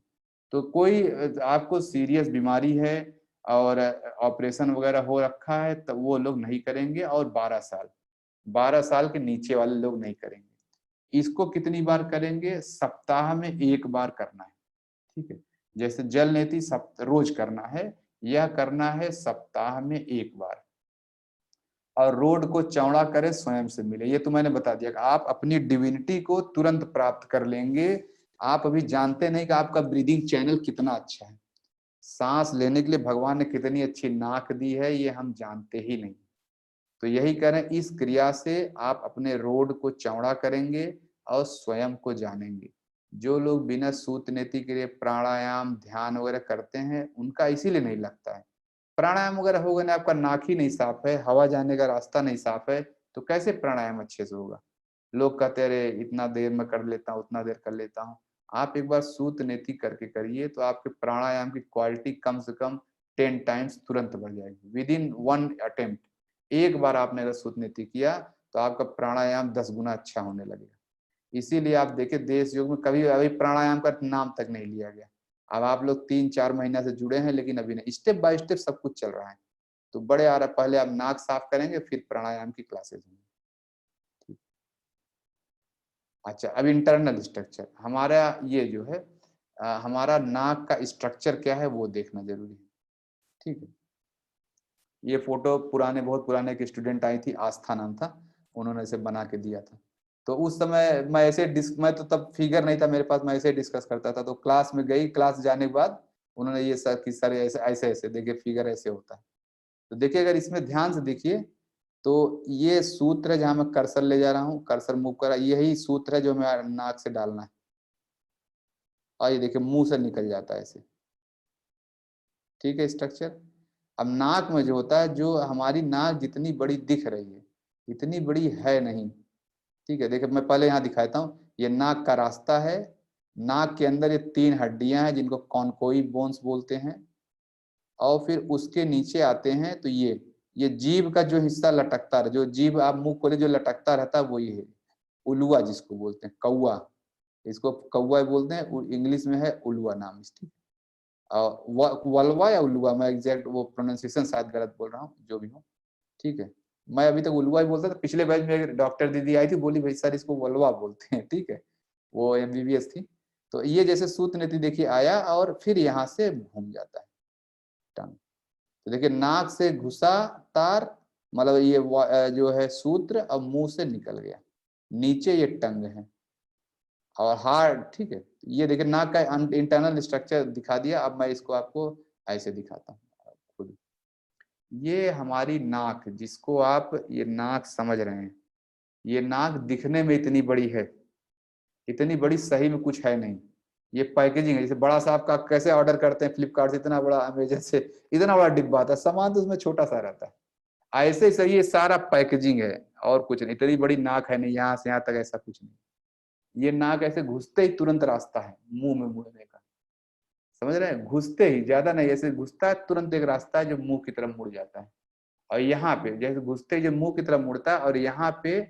तो कोई आपको सीरियस बीमारी है और ऑपरेशन वगैरह हो रखा है तो वो लोग नहीं करेंगे। और 12 साल के नीचे वाले लोग नहीं करेंगे। इसको कितनी बार करेंगे? सप्ताह में 1 बार करना है। ठीक है, जैसे जल नीति रोज करना है, यह करना है सप्ताह में 1 बार। और रोड को चौड़ा करे, स्वयं से मिले। ये तो मैंने बता दिया कि आप अपनी डिविनिटी को तुरंत प्राप्त कर लेंगे। आप अभी जानते नहीं कि आपका ब्रीदिंग चैनल कितना अच्छा है। सांस लेने के लिए भगवान ने कितनी अच्छी नाक दी है ये हम जानते ही नहीं। तो यही कह रहे हैं, इस क्रिया से आप अपने रोड को चौड़ा करेंगे और स्वयं को जानेंगे। जो लोग बिना सूत नीति के लिए प्राणायाम ध्यान वगैरह करते हैं उनका इसीलिए नहीं लगता है। प्राणायाम वगैरह होगा ना, आपका नाक ही नहीं साफ है, हवा जाने का रास्ता नहीं साफ है, तो कैसे प्राणायाम अच्छे से होगा। लोग कहते रहे इतना देर में कर लेता हूँ, उतना देर कर लेता हूँ। आप एक बार सूत नीति करके करिए तो आपके प्राणायाम की क्वालिटी कम से कम 10 टाइम्स तुरंत बढ़ जाएगी विद इन 1 अटेम्प्ट। एक बार आपने अगर सूत नीति किया तो आपका प्राणायाम 10 गुना अच्छा होने लगेगा। इसीलिए आप देखिए देश योग में कभी अभी प्राणायाम का नाम तक नहीं लिया गया। अब आप लोग 3-4 महीना से जुड़े हैं लेकिन अभी नहीं, स्टेप बाय स्टेप सब कुछ चल रहा है। तो बड़े आ रहा, पहले आप नाक साफ करेंगे फिर प्राणायाम की क्लासेस होंगी। अच्छा, अब इंटरनल स्ट्रक्चर हमारा ये जो है हमारा नाक का स्ट्रक्चर क्या है वो देखना जरूरी है। ठीक है, ये फोटो पुराने, बहुत पुराने एक स्टूडेंट आई थी, आस्था नाम था, उन्होंने इसे बना के दिया था। तो उस समय मैं ऐसे मैं तो तब फिगर नहीं था मेरे पास, मैं ऐसे डिस्कस करता था। तो क्लास में गई, क्लास जाने के बाद उन्होंने ये सर कि सर ऐसे ऐसे ऐसे देखिए फिगर ऐसे होता है। तो देखिए अगर इसमें ध्यान से देखिए तो ये सूत्र है, जहां मैं कर्सर ले जा रहा हूँ, कर्सर मूव कर रहा है, यही सूत्र है जो हमें नाक से डालना है। और ये देखिए मुंह से निकल जाता है ऐसे। ठीक है स्ट्रक्चर। अब नाक में जो होता है, जो हमारी नाक जितनी बड़ी दिख रही है इतनी बड़ी है नहीं। ठीक है, देखिए मैं पहले यहाँ दिखाता हूँ, ये नाक का रास्ता है। नाक के अंदर ये 3 हड्डियां हैं जिनको कॉनकोइड बोन्स बोलते हैं। और फिर उसके नीचे आते हैं तो ये जीभ का जो हिस्सा लटकता है, जो जीभ आप मुंह खोले जो लटकता रहता है वो ये है उलुआ, जिसको बोलते हैं कौआ। इसको कौआ बोलते हैं, इंग्लिश में है उलुआ नाम इसकी। वल्वा या उलुआ, मैं एग्जैक्ट वो प्रोनाउंसिएशन शायद गलत बोल रहा हूँ, जो भी हो। ठीक है, मैं अभी तक उलुआ ही बोलता था। पिछले बैच में एक डॉक्टर दीदी आई थी, बोली भाई सर इसको वल्वा बोलते हैं। ठीक है, वो एमबीबीएस थी। तो ये जैसे सूत नीति देखिए आया और फिर यहाँ से घूम जाता है टंग। तो देखिए नाक से घुसा तार, मतलब ये जो है सूत्र, अब मुंह से निकल गया, नीचे ये टंग है और हार्ड। ठीक है, ये देखिए नाक का इंटरनल स्ट्रक्चर दिखा दिया। अब मैं इसको आपको ऐसे दिखाता हूँ खुद। ये हमारी नाक, जिसको आप ये नाक समझ रहे हैं, ये नाक दिखने में इतनी बड़ी है, इतनी बड़ी सही में कुछ है नहीं। ये पैकेजिंग है, जैसे बड़ा सा आपका कैसे ऑर्डर करते हैं फ्लिपकार्ट से, इतना बड़ा, अमेजन से इतना बड़ा डिब्बा आता है, सामान तो उसमें छोटा सा रहता है। ऐसे ही सही, ये सारा पैकेजिंग है और कुछ नहीं। इतनी बड़ी नाक है नहीं, यहाँ से यहाँ तक ऐसा कुछ नहीं। ये नाक ऐसे घुसते ही तुरंत रास्ता है मुंह में मुड़ने का। समझ रहे हैं, घुसते ही, ज्यादा नहीं, ऐसे घुसता है तुरंत एक रास्ता है जो मुंह की तरफ मुड़ जाता है। और यहाँ पे जैसे घुसते ही जो मुंह की तरफ मुड़ता है, और यहाँ पे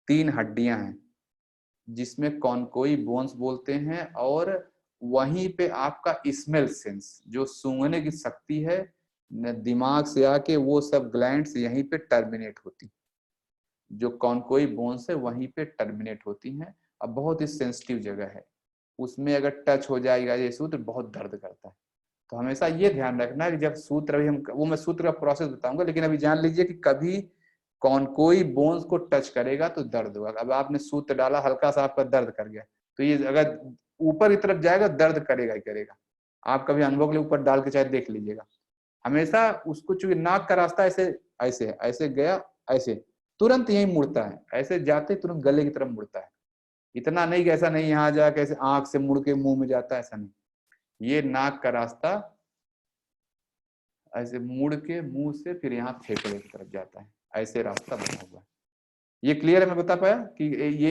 3 हड्डियां हैं जिसमें कॉनकोई बोन्स बोलते हैं। और वहीं पे आपका स्मेल सेंस, जो सूंघने की शक्ति है, दिमाग से आके वो सब ग्लैंड्स यहीं पे टर्मिनेट होती, जो कॉनकोई बोन्स है वहीं पे टर्मिनेट होती हैं। अब बहुत ही सेंसिटिव जगह है, उसमें अगर टच हो जाएगा ये सूत्र बहुत दर्द करता है। तो हमेशा ये ध्यान रखना है कि जब सूत्र, अभी हम वो मैं सूत्र का प्रोसेस बताऊंगा, लेकिन अभी जान लीजिए कि कभी कौन कोई बोन्स को टच करेगा तो दर्द होगा। अब आपने सूत्र डाला, हल्का सा आपका दर्द कर गया, तो ये अगर ऊपर की तरफ जाएगा दर्द करेगा ही करेगा। आप कभी अनुभव के ऊपर डाल के चाहे देख लीजिएगा। हमेशा उसको, चूंकि नाक का रास्ता ऐसे ऐसे है, ऐसे गया ऐसे, तुरंत यही मुड़ता है, ऐसे जाते तुरंत गले की तरफ मुड़ता है। इतना नहीं कि ऐसा नहीं यहाँ जाके ऐसे आंख से मुड़ के मुंह में जाता है, ऐसा नहीं। ये नाक का रास्ता ऐसे मुड़ के मुंह से फिर यहाँ फेफड़े की तरफ जाता है, ऐसे रास्ता बना हुआ है। ये क्लियर है, मैं बता पाया कि ये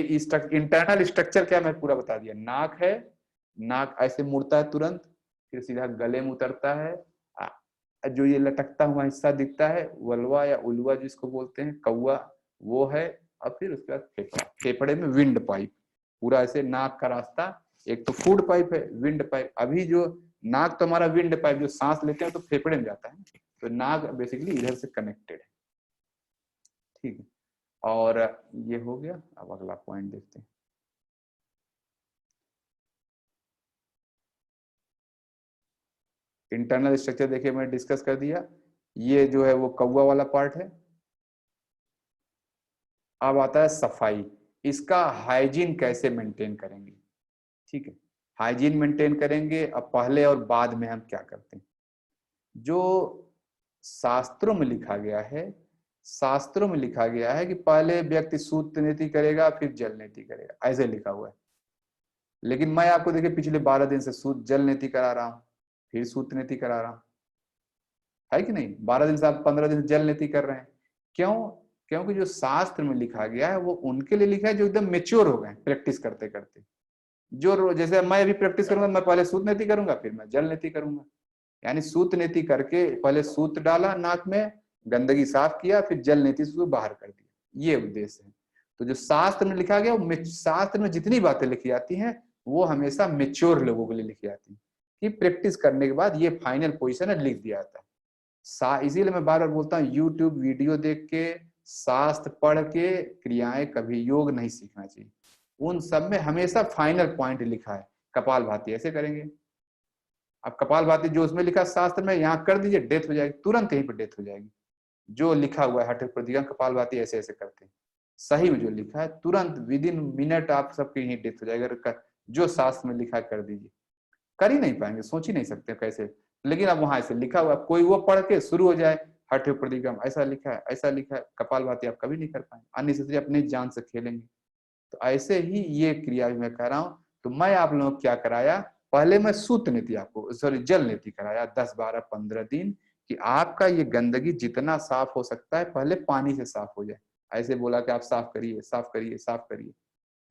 इंटरनल स्ट्रक्चर क्या, मैं पूरा बता दिया। नाक है, नाक ऐसे मुड़ता है तुरंत, फिर सीधा गले में उतरता है। जो ये लटकता हुआ हिस्सा दिखता है वल्वा या उलवा जिसको बोलते हैं कौआ, वो है। और फिर उसके बाद फेफड़ा, फेफड़े में विंड पाइप, पूरा ऐसे नाक का रास्ता। एक तो फूड पाइप है, विंड पाइप। अभी जो नाक तो हमारा विंड पाइप, जो सांस लेते हैं तो फेफड़े में जाता है, तो नाक बेसिकली इधर से कनेक्टेड है। ठीक है, और ये हो गया। अब अगला पॉइंट देखते हैं। इंटरनल स्ट्रक्चर देखिए मैंने डिस्कस कर दिया, ये जो है वो कौवा वाला पार्ट है। अब आता है सफाई, इसका हाइजीन कैसे मेंटेन करेंगे। ठीक है, हाइजीन मेंटेन करेंगे। अब पहले और बाद में हम क्या करते हैं, जो शास्त्रों में लिखा गया है, शास्त्रों में लिखा गया है कि पहले व्यक्ति सूत नीति करेगा फिर जल नीति करेगा, ऐसे लिखा हुआ है। लेकिन मैं आपको देखिए पिछले 12 दिन से सूत जल नीति करा रहा हूँ, फिर सूत नीति करा रहा हूँ, है कि नहीं? 12 दिन से आप 15 दिन से जल नीति कर रहे हैं। क्यों? क्योंकि जो शास्त्र में लिखा गया है वो उनके लिए लिखा है जो एकदम मेच्योर हो गए प्रैक्टिस करते करते। जो जैसे मैं अभी प्रैक्टिस करूंगा, मैं पहले सूत नीति करूंगा फिर मैं जल नीति करूंगा, यानी सूत नीति करके पहले सूत डाला नाक में, गंदगी साफ किया, फिर जल नीति से उसको बाहर कर दिया, ये उद्देश्य है। तो जो शास्त्र में लिखा गया, वो शास्त्र में जितनी बातें लिखी जाती हैं वो हमेशा मेच्योर लोगों के लिए लिखी जाती है कि प्रैक्टिस करने के बाद ये फाइनल पोजीशन है, लिख दिया जाता है। इसीलिए मैं बार बार बोलता हूँ, यूट्यूब वीडियो देख के, शास्त्र पढ़ के क्रियाएं कभी योग नहीं सीखना चाहिए। उन सब में हमेशा फाइनल पॉइंट लिखा है, कपालभाति ऐसे करेंगे, अब कपालभाति जो उसमें लिखा शास्त्र में यहाँ कर दीजिए, डेथ हो जाएगी, तुरंत यहीं पर डेथ हो जाएगी। जो लिखा हुआ है हठ प्रतिज्ञा कपालभाति ऐसे ऐसे करते हैं, सही में जो लिखा है तुरंत विद इन मिनट आप सबकी यहीं डेथ हो जाएगा। जो शास्त्र में लिखा है कर दीजिए, कर ही नहीं पाएंगे, सोच ही नहीं सकते कैसे। लेकिन अब वहां ऐसे लिखा हुआ, कोई वो पढ़ के शुरू हो जाए हठ प्रतिगम ऐसा लिखा है, ऐसा लिखा है, कपालभाति आप कभी नहीं कर पाएंगे, अननेसेसरी अपनी जान से खेलेंगे। तो ऐसे ही ये क्रिया भी मैं कह रहा हूँ। तो मैं आप लोगों को क्या कराया, पहले मैं सूत नीति आपको सॉरी जल नीति कराया 10, 12, 15 दिन कि आपका ये गंदगी जितना साफ हो सकता है पहले पानी से साफ हो जाए। ऐसे बोला कि आप साफ करिए साफ करिए साफ करिए,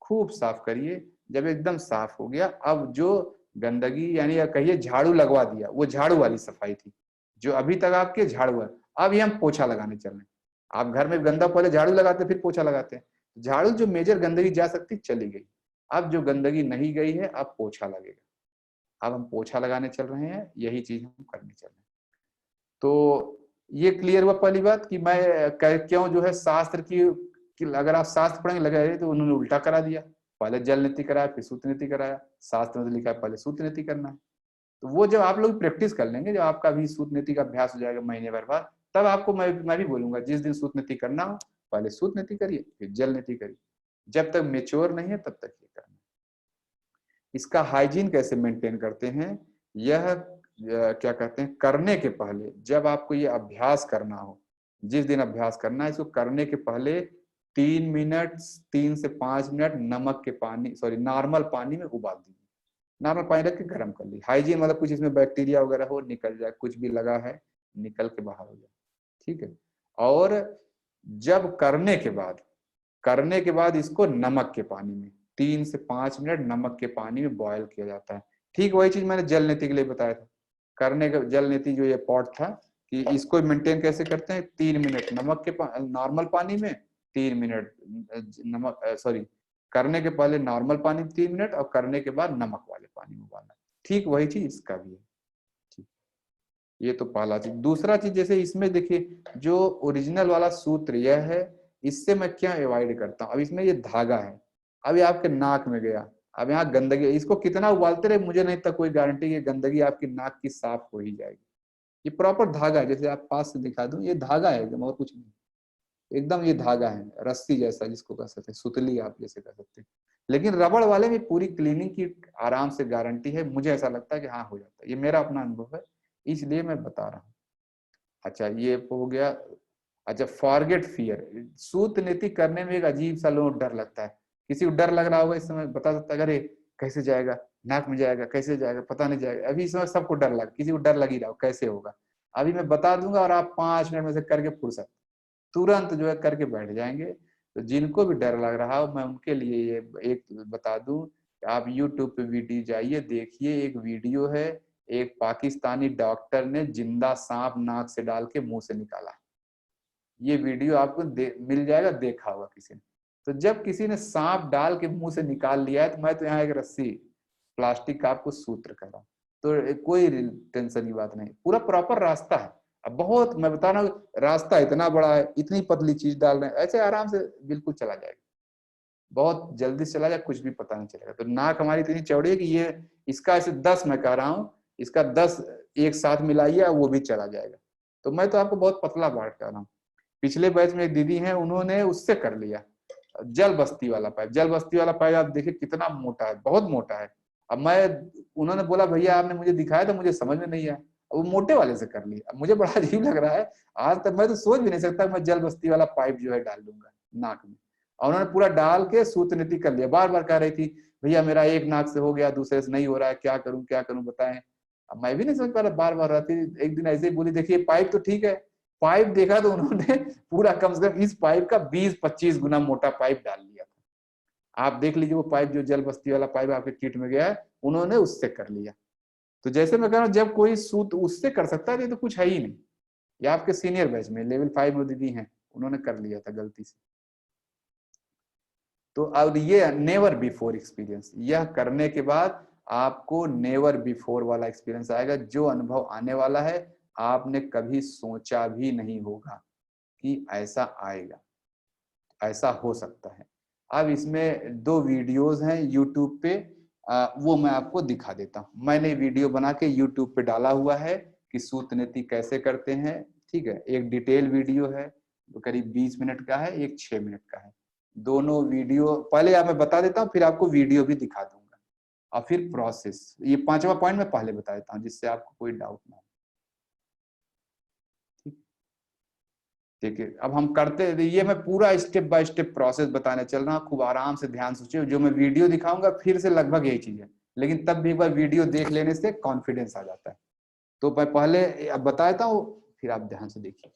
खूब साफ करिए। जब एकदम साफ हो गया, अब जो गंदगी यानी कहिए झाड़ू लगवा दिया, वो झाड़ू वाली सफाई थी जो अभी तक आपके झाड़ू है। अब ये हम पोछा लगाने चल रहे हैं। आप घर में गंदा पहले झाड़ू लगाते फिर पोछा लगाते हैं, झाड़ू जो मेजर गंदगी जा सकती चली गई, अब जो गंदगी नहीं गई है अब पोछा लगेगा। अब हम पोछा लगाने चल रहे हैं, यही चीज हम करने चल रहे हैं। तो ये क्लियर हुआ पहली बात कि मैं क्यों जो है शास्त्र की अगर आप शास्त्र पढ़ेंगे लगे तो उन्होंने उल्टा करा दिया, पहले जल नीति कराया फिर सूत नीति कराया। शास्त्र में तो लिखा है पहले सूत नीति करना है। तो वो जब आप लोग प्रैक्टिस कर लेंगे, जब आपका भी सूत नीति का अभ्यास हो जाएगा महीने भर बाद, तब आपको मैं भी बोलूंगा जिस दिन सूत नीति करना हो पहले सूत नीति करिए फिर जल नीति करिए। जब तक मेच्योर नहीं है तब तक ये करना। इसका हाइजीन कैसे मेंटेन करते हैं, यह क्या कहते हैं, करने के पहले जब आपको ये अभ्यास करना हो, जिस दिन अभ्यास करना है इसको करने के पहले 3 मिनट 3 से 5 मिनट नमक के पानी नॉर्मल पानी में उबाल दीजिए। नॉर्मल पानी रख के गर्म कर लीजिए। हाइजीन मतलब कुछ इसमें बैक्टीरिया वगैरह हो निकल जाए, कुछ भी लगा है निकल के बाहर हो जाए, ठीक है। और जब करने के बाद इसको नमक के पानी में 3 से 5 मिनट नमक के पानी में बॉयल किया जाता है। ठीक वही चीज मैंने जल नीति के लिए बताया था। करने का जल नीति जो ये पॉट था कि इसको मेंटेन कैसे करते हैं, 3 मिनट नमक के नॉर्मल पानी में, 3 मिनट नमक करने के पहले नॉर्मल पानी 3 मिनट और करने के बाद नमक वाले पानी में उबालना। ठीक वही चीज इसका भी है। ठीक, ये तो पहला चीज। दूसरा चीज जैसे इसमें देखिए जो ओरिजिनल वाला सूत्र यह है, इससे मैं क्या अवॉइड करता हूँ। अब इसमें ये धागा है, अभी आपके नाक में गया, अब यहाँ गंदगी, इसको कितना उबालते रहे मुझे नहीं तक कोई गारंटी कि गंदगी आपकी नाक की साफ हो ही जाएगी। ये प्रॉपर धागा है, जैसे आप पास से दिखा दूं, ये धागा है एकदम और कुछ नहीं, एकदम ये धागा है रस्सी जैसा जिसको कह सकते हैं, सुतली आप जैसे कह सकते हैं। लेकिन रबड़ वाले में पूरी क्लीनिंग की आराम से गारंटी है, मुझे ऐसा लगता है कि हाँ हो जाता है, ये मेरा अपना अनुभव है इसलिए मैं बता रहा हूँ। अच्छा ये हो गया। अच्छा फॉरगेट फियर, सूत नीति करने में एक अजीब सा लोगों को डर लगता है। किसी को डर लग रहा होगा इस समय बता सकता है, अरे कैसे जाएगा, नाक में जाएगा, कैसे जाएगा, पता नहीं जाएगा। अभी इस समय सबको डर लग, किसी को डर लग ही रहा हो कैसे होगा। अभी मैं बता दूंगा और आप 5 मिनट में से करके फुर्सत तुरंत जो है करके बैठ जाएंगे। तो जिनको भी डर लग रहा हो मैं उनके लिए ये एक बता दूं, आप YouTube पे वीडियो जाइए, देखिए एक वीडियो है, एक पाकिस्तानी डॉक्टर ने जिंदा सांप नाक से डाल के मुंह से निकाला। ये वीडियो आपको मिल जाएगा, देखा होगा किसी ने। तो जब किसी ने सांप डाल के मुंह से निकाल लिया है तो मैं तो यहाँ एक रस्सी प्लास्टिक का आपको सूत्र कर रहा हूँ, तो कोई टेंशन की बात नहीं, पूरा प्रॉपर रास्ता है। अब बहुत मैं बता रहा हूँ रास्ता इतना बड़ा है, इतनी पतली चीज डाल रहे हैं, ऐसे आराम से बिल्कुल चला जाएगा, बहुत जल्दी से चला जाए, कुछ भी पता नहीं चलेगा। तो नाक हमारी इतनी चौड़ी है कि ये इसका ऐसे 10 मैं कह रहा हूँ, इसका 10 एक साथ मिलाइए वो भी चला जाएगा। तो मैं तो आपको बहुत पतला बात कर रहा हूँ। पिछले बैच में एक दीदी है, उन्होंने उससे कर लिया जल बस्ती वाला पाइप। जल बस्ती वाला पाइप आप देखिए कितना मोटा है, बहुत मोटा है। अब मैं उन्होंने बोला भैया आपने मुझे दिखाया था, मुझे समझ में नहीं आया। वो मोटे वाले से कर लिया। मुझे बड़ा अजीब लग रहा है, आज तक मैं तो सोच भी नहीं सकता मैं जल बस्ती वाला पाइप जो है डाल दूंगा नाक में। और उन्होंने पूरा डाल के सूत्र नीति कर लिया। बार बार कह रही थी भैया मेरा एक नाक से हो गया, दूसरे से नहीं हो रहा है, क्या करूं बताएं। अब मैं भी नहीं समझ पा रहा, बार बार रहती। एक दिन ऐसे ही बोली देखिए पाइप तो ठीक है, पाइप देखा तो उन्होंने पूरा कम से कम इस पाइप का 20-25 गुना मोटा पाइप डाल लिया था। आप देख लीजिए वो पाइप जो जल बस्ती वाला पाइप आपके किट में गया है, उन्होंने उससे कर लिया। तो जैसे मैं कह रहा हूँ जब कोई सूत उससे कर सकता है तो कुछ है ही नहीं। या आपके सीनियर बैच में लेवल 5 में दीदी हैं, उन्होंने कर लिया था गलती से। तो अब ये नेवर बिफोर एक्सपीरियंस, यह करने के बाद आपको नेवर बिफोर वाला एक्सपीरियंस आएगा। जो अनुभव आने वाला है आपने कभी सोचा भी नहीं होगा कि ऐसा आएगा, ऐसा हो सकता है। अब इसमें 2 वीडियोस हैं यूट्यूब पे, वो मैं आपको दिखा देता हूं। मैंने वीडियो बना के यूट्यूब पे डाला हुआ है कि सूत नीति कैसे करते हैं, ठीक है। एक डिटेल वीडियो है तो करीब 20 मिनट का है, एक 6 मिनट का है। दोनों वीडियो पहले मैं बता देता हूँ, फिर आपको वीडियो भी दिखा दूंगा और फिर प्रोसेस। ये 5वां पॉइंट मैं पहले बता देता हूँ जिससे आपको कोई डाउट ना हो। देखिए अब हम करते, ये मैं पूरा स्टेप बाय स्टेप प्रोसेस बताने चल रहा हूँ, खूब आराम से ध्यान सोचिए। जो मैं वीडियो दिखाऊंगा फिर से लगभग यही चीज है, लेकिन तब भी एक बार वीडियो देख लेने से कॉन्फिडेंस आ जाता है। तो मैं पहले अब बता देता हूँ, फिर आप ध्यान से देखिए।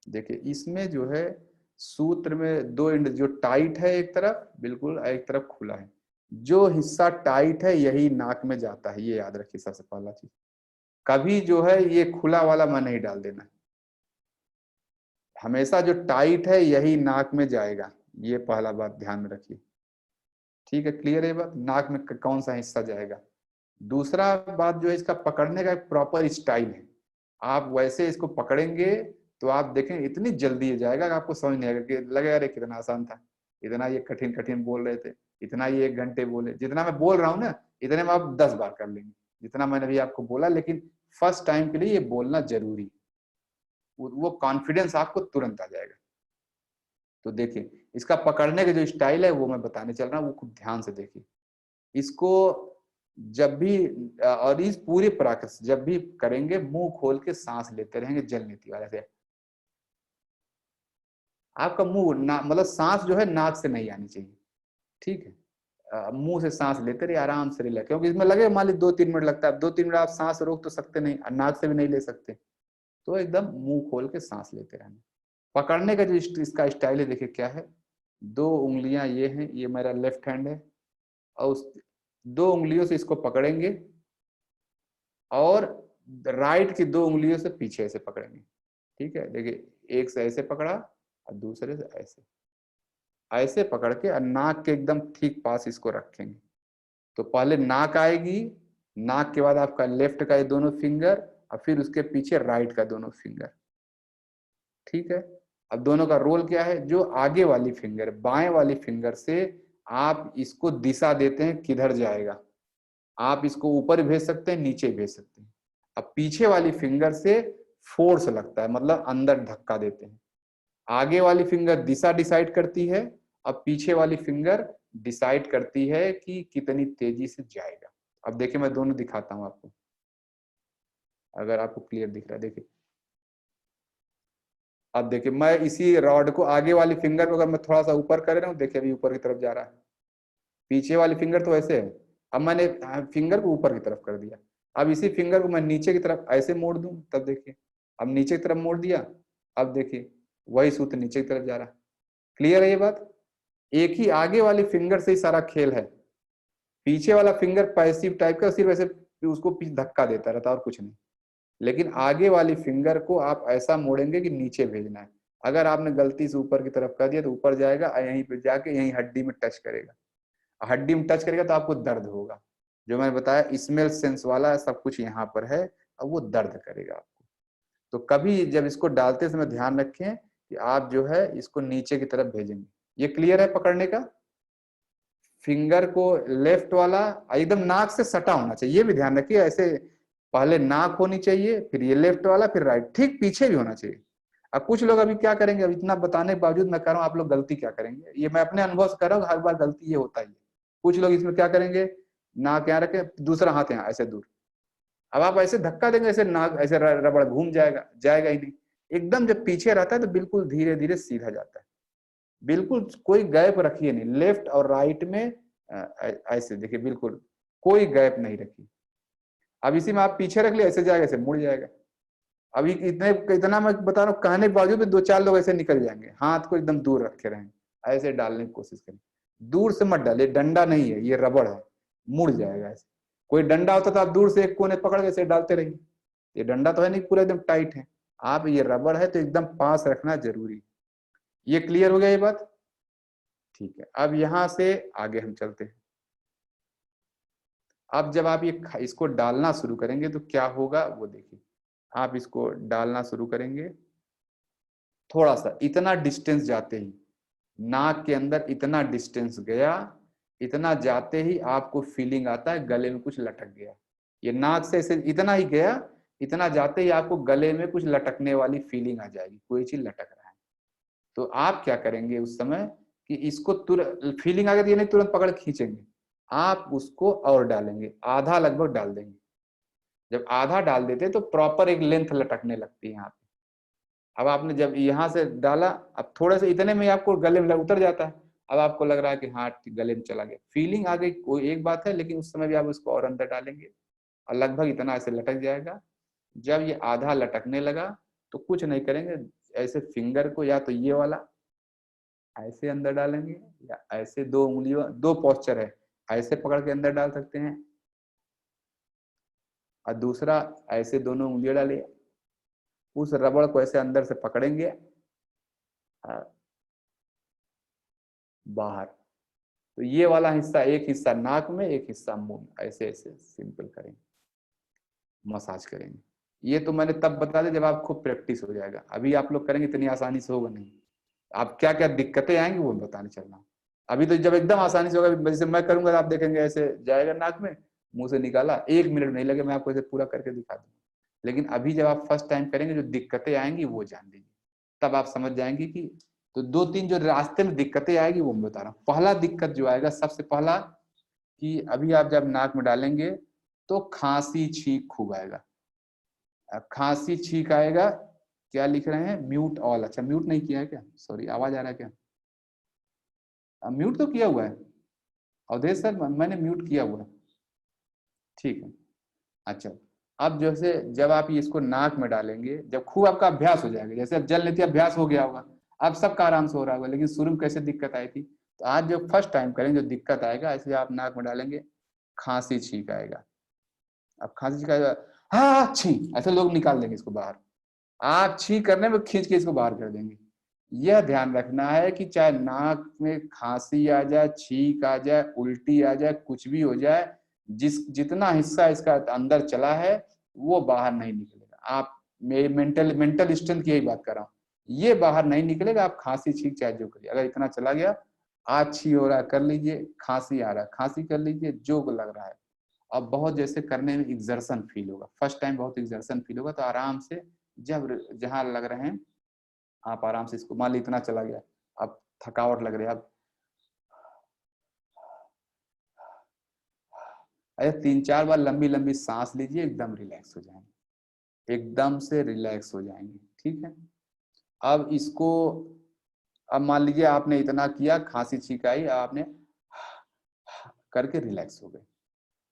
देखिए इसमें जो है सूत्र में 2 एंड जो टाइट है एक तरफ बिल्कुल, एक तरफ खुला है। जो हिस्सा टाइट है यही नाक में जाता है, ये याद रखिए सबसे पहला चीज। कभी जो है ये खुला वाला मैं नहीं डाल देना, हमेशा जो टाइट है यही नाक में जाएगा, ये पहला बात ध्यान में रखिए। ठीक है, क्लियर है बात, नाक में कौन सा हिस्सा जाएगा। दूसरा बात जो है इसका पकड़ने का एक प्रॉपर स्टाइल है। आप वैसे इसको पकड़ेंगे तो आप देखें इतनी जल्दी ये जाएगा कि आपको समझ नहीं आएगा, कि लगेगा अरे कितना आसान था, इतना ये कठिन कठिन बोल रहे थे, इतना ये 1 घंटे बोले। जितना मैं बोल रहा हूँ ना इतने में आप 10 बार कर लेंगे जितना मैंने अभी आपको बोला। लेकिन फर्स्ट टाइम के लिए ये बोलना जरूरी, वो कॉन्फिडेंस आपको तुरंत आ जाएगा। तो देखिए इसका पकड़ने का जो स्टाइल है वो मैं बताने चल रहा हूँ, वो खूब ध्यान से देखिए। इसको जब भी और इस पूरे प्रैक्टिस जब भी करेंगे मुंह खोल के सांस लेते रहेंगे जल नीति वाले से। आपका मुंह मतलब सांस जो है नाक से नहीं आनी चाहिए, ठीक है। मुंह से सांस लेते रहिए आराम से रिलैक्स, क्योंकि इसमें लगे मान ली 2-3 मिनट लगता है। 2-3 मिनट आप सांस रोक तो सकते नहीं, नाक से भी नहीं ले सकते, तो एकदम मुंह खोल के सांस लेते रहना। पकड़ने का जो इसका स्टाइल है देखिए क्या है। 2 उंगलियां ये हैं, ये मेरा लेफ्ट हैंड है, और उस 2 उंगलियों से इसको पकड़ेंगे और राइट की 2 उंगलियों से पीछे से पकड़ेंगे। ठीक है, देखिए एक से ऐसे पकड़ा और दूसरे से ऐसे, ऐसे पकड़ के नाक के एकदम ठीक पास इसको रखेंगे। तो पहले नाक आएगी, नाक के बाद आपका लेफ्ट का ये दोनों फिंगर, और फिर उसके पीछे राइट का दोनों फिंगर। ठीक है, अब दोनों का रोल क्या है, जो आगे वाली फिंगर बाएं वाली फिंगर से आप इसको दिशा देते हैं किधर जाएगा। आप इसको ऊपर भेज सकते हैं, नीचे भेज सकते हैं। अब पीछे वाली फिंगर से फोर्स लगता है, मतलब अंदर धक्का देते हैं। आगे वाली फिंगर दिशा डिसाइड करती है, अब पीछे वाली फिंगर डिसाइड करती है कि कितनी तेजी से जाएगा। अब देखिए मैं दोनों दिखाता हूं आपको, अगर आपको क्लियर दिख रहा है। देखिए अब देखिए मैं इसी रॉड को आगे वाली फिंगर को अगर मैं थोड़ा सा ऊपर कर रहा हूँ, देखिए अभी ऊपर की तरफ जा रहा है। पीछे वाली फिंगर तो ऐसे है, अब मैंने फिंगर को ऊपर की तरफ कर दिया। अब इसी फिंगर को मैं नीचे की तरफ ऐसे मोड़ दूं, तब देखिए अब नीचे की तरफ मोड़ दिया, अब देखिए वही सूत्र नीचे की तरफ जा रहा है। क्लियर है ये बात। एक ही आगे वाली फिंगर से ही सारा खेल है, पीछे वाला फिंगर पैसिव टाइप का, सिर्फ ऐसे उसको पीछे धक्का देता रहता और कुछ नहीं। लेकिन आगे वाली फिंगर को आप ऐसा मोड़ेंगे कि नीचे भेजना है। अगर आपने गलती से ऊपर की तरफ कर दिया तो ऊपर जाएगा और यहीं पे जाके यहीं हड्डी में टच करेगा, हड्डी में टच करेगा तो आपको दर्द होगा। जो मैंने बताया स्मेल सेंस वाला सब कुछ यहाँ पर है, अब वो दर्द करेगा आपको। तो कभी जब इसको डालते समय ध्यान रखें कि आप जो है इसको नीचे की तरफ भेजेंगे। ये क्लियर है पकड़ने का। फिंगर को लेफ्ट वाला एकदम नाक से सटा होना चाहिए, ये भी ध्यान रखिए। ऐसे पहले नाक होनी चाहिए, फिर ये लेफ्ट वाला, फिर राइट, ठीक पीछे भी होना चाहिए। अब कुछ लोग अभी क्या करेंगे, अब इतना बताने के बावजूद मैं कह रहा हूँ आप लोग गलती क्या करेंगे, ये मैं अपने अनुभव से कर रहा हूँ, हर बार गलती ये होता ही है। कुछ लोग इसमें क्या करेंगे, नाक यहाँ रखे, दूसरा हाथ यहाँ ऐसे दूर। अब आप ऐसे धक्का देंगे, ऐसे नाक ऐसे रबड़ घूम जाएगा, जाएगा ही नहीं। एकदम जब पीछे रहता है तो बिल्कुल धीरे धीरे सीधा जाता है, बिल्कुल कोई गैप रखिए नहीं, लेफ्ट और राइट में ऐसे देखिए, बिल्कुल कोई गैप नहीं रखिए। अब इसी में आप पीछे रख लिया, ऐसे जाएगा, ऐसे मुड़ जाएगा। अभी इतना मैं बता रहा हूँ, कहने के बावजूद भी 2-4 लोग ऐसे निकल जाएंगे। हाथ को एकदम दूर रखे रहें, ऐसे डालने की कोशिश करें, दूर से मत डालिए, डंडा नहीं है ये, रबड़ है, मुड़ जाएगा ऐसे। कोई डंडा होता तो आप दूर से एक कोने पकड़ के ऐसे डालते रहिए, ये डंडा तो है नहीं, पूरा एकदम टाइट है। आप ये रबड़ है तो एकदम पास रखना जरूरी। ये क्लियर हो गया ये बात? ठीक है, अब यहां से आगे हम चलते हैं। अब जब आप ये इसको डालना शुरू करेंगे तो क्या होगा वो देखिए। आप इसको डालना शुरू करेंगे, थोड़ा सा इतना डिस्टेंस जाते ही नाक के अंदर इतना डिस्टेंस गया, इतना जाते ही आपको फीलिंग आता है गले में कुछ लटक गया। ये नाक से ऐसे इतना ही गया, इतना जाते ही आपको गले में कुछ लटकने वाली फीलिंग आ जाएगी, कोई चीज लटक रहा है। तो आप क्या करेंगे उस समय कि इसको तुरंत फीलिंग आ गई, नहीं तुरंत पकड़ खींचेंगे, आप उसको और डालेंगे, आधा लगभग डाल देंगे। जब आधा डाल देते तो प्रॉपर एक लेंथ लटकने लगती है यहाँ पे। अब आपने जब यहाँ से डाला, अब थोड़े से इतने में आपको गले में उतर जाता है। अब आपको लग रहा है कि हाँ गले में चला गया, फीलिंग आ गई, कोई एक बात है, लेकिन उस समय भी आप उसको और अंदर डालेंगे और लगभग इतना ऐसे लटक जाएगा। जब ये आधा लटकने लगा तो कुछ नहीं करेंगे, ऐसे फिंगर को या तो ये वाला ऐसे अंदर डालेंगे, या ऐसे 2 उंगलियों, 2 पोस्चर है, ऐसे पकड़ के अंदर डाल सकते हैं, और दूसरा ऐसे दोनों उंगलियां डालिए, उस रबड़ को ऐसे अंदर से पकड़ेंगे बाहर। तो ये वाला हिस्सा, एक हिस्सा नाक में, एक हिस्सा मुंह में, ऐसे ऐसे सिंपल करेंगे, मसाज करेंगे। ये तो मैंने तब बता दिया जब आप खूब प्रैक्टिस हो जाएगा, अभी आप लोग करेंगे इतनी आसानी से होगा नहीं। आप क्या क्या दिक्कतें आएंगी वो बताने चल रहा हूँ। अभी तो जब एकदम आसानी से होगा, जैसे मैं करूंगा तो आप देखेंगे ऐसे जाएगा नाक में, मुंह से निकाला, 1 मिनट नहीं लगे, मैं आपको ऐसे पूरा करके दिखा दूंगा। लेकिन अभी जब आप फर्स्ट टाइम करेंगे, जो दिक्कतें आएंगी वो जान लीजिए, तब आप समझ जाएंगे कि तो 2-3 जो रास्ते में दिक्कतें आएगी वो मैं बता रहा हूँ। पहला दिक्कत जो आएगा, सबसे पहला कि अभी आप जब नाक में डालेंगे तो खांसी छींक खूब आएगा। खांसी छींक आएगा, क्या लिख रहे हैं, म्यूट ऑल। अच्छा म्यूट नहीं किया है क्या, सॉरी, आवाज आ रहा है क्या? म्यूट तो किया हुआ है अवधेश सर, मैंने म्यूट किया हुआ है, ठीक है। अच्छा, अब जैसे जब आप इसको नाक में डालेंगे, जब खूब आपका अभ्यास हो जाएगा, जैसे अब जल नीति अभ्यास हो गया होगा, अब सबका आराम से हो रहा होगा, लेकिन शुरू में कैसे दिक्कत आई थी, तो आज जो फर्स्ट टाइम करेंगे जो दिक्कत आएगा, ऐसे आप नाक में डालेंगे, खांसी छींक आएगा। अब खांसी छींक आएगा, हाँ छी, ऐसे लोग निकाल देंगे इसको बाहर, आप छी करने में खींच के इसको बाहर कर देंगे। यह ध्यान रखना है कि चाहे नाक में खांसी आ जाए, छींक आ जाए, उल्टी आ जाए, कुछ भी हो जाए, जितना हिस्सा इसका अंदर चला है वो बाहर नहीं निकलेगा। आप मेंटल स्ट्रेंथ की यही बात कर रहा हूँ, ये बाहर नहीं निकलेगा। आप खांसी छींक चाहे जो करिए, अगर इतना चला गया, आज छी हो रहा है कर लीजिए, खांसी आ रहा है खांसी कर लीजिए, जो लग रहा है। अब बहुत जैसे करने में एग्जर्शन फील होगा, फर्स्ट टाइम बहुत एग्जर्शन फील होगा, तो आराम से जब जहां लग रहे हैं आप आराम से इसको, मान ली इतना चला गया, अब थकावट लग रही है, अब अरे 3-4 बार लंबी लंबी सांस लीजिए, एकदम रिलैक्स हो जाएंगे, एकदम से रिलैक्स हो जाएंगे, ठीक है। अब इसको, अब मान लीजिए आपने इतना किया, खांसी छींक आई, आपने करके रिलैक्स हो गए।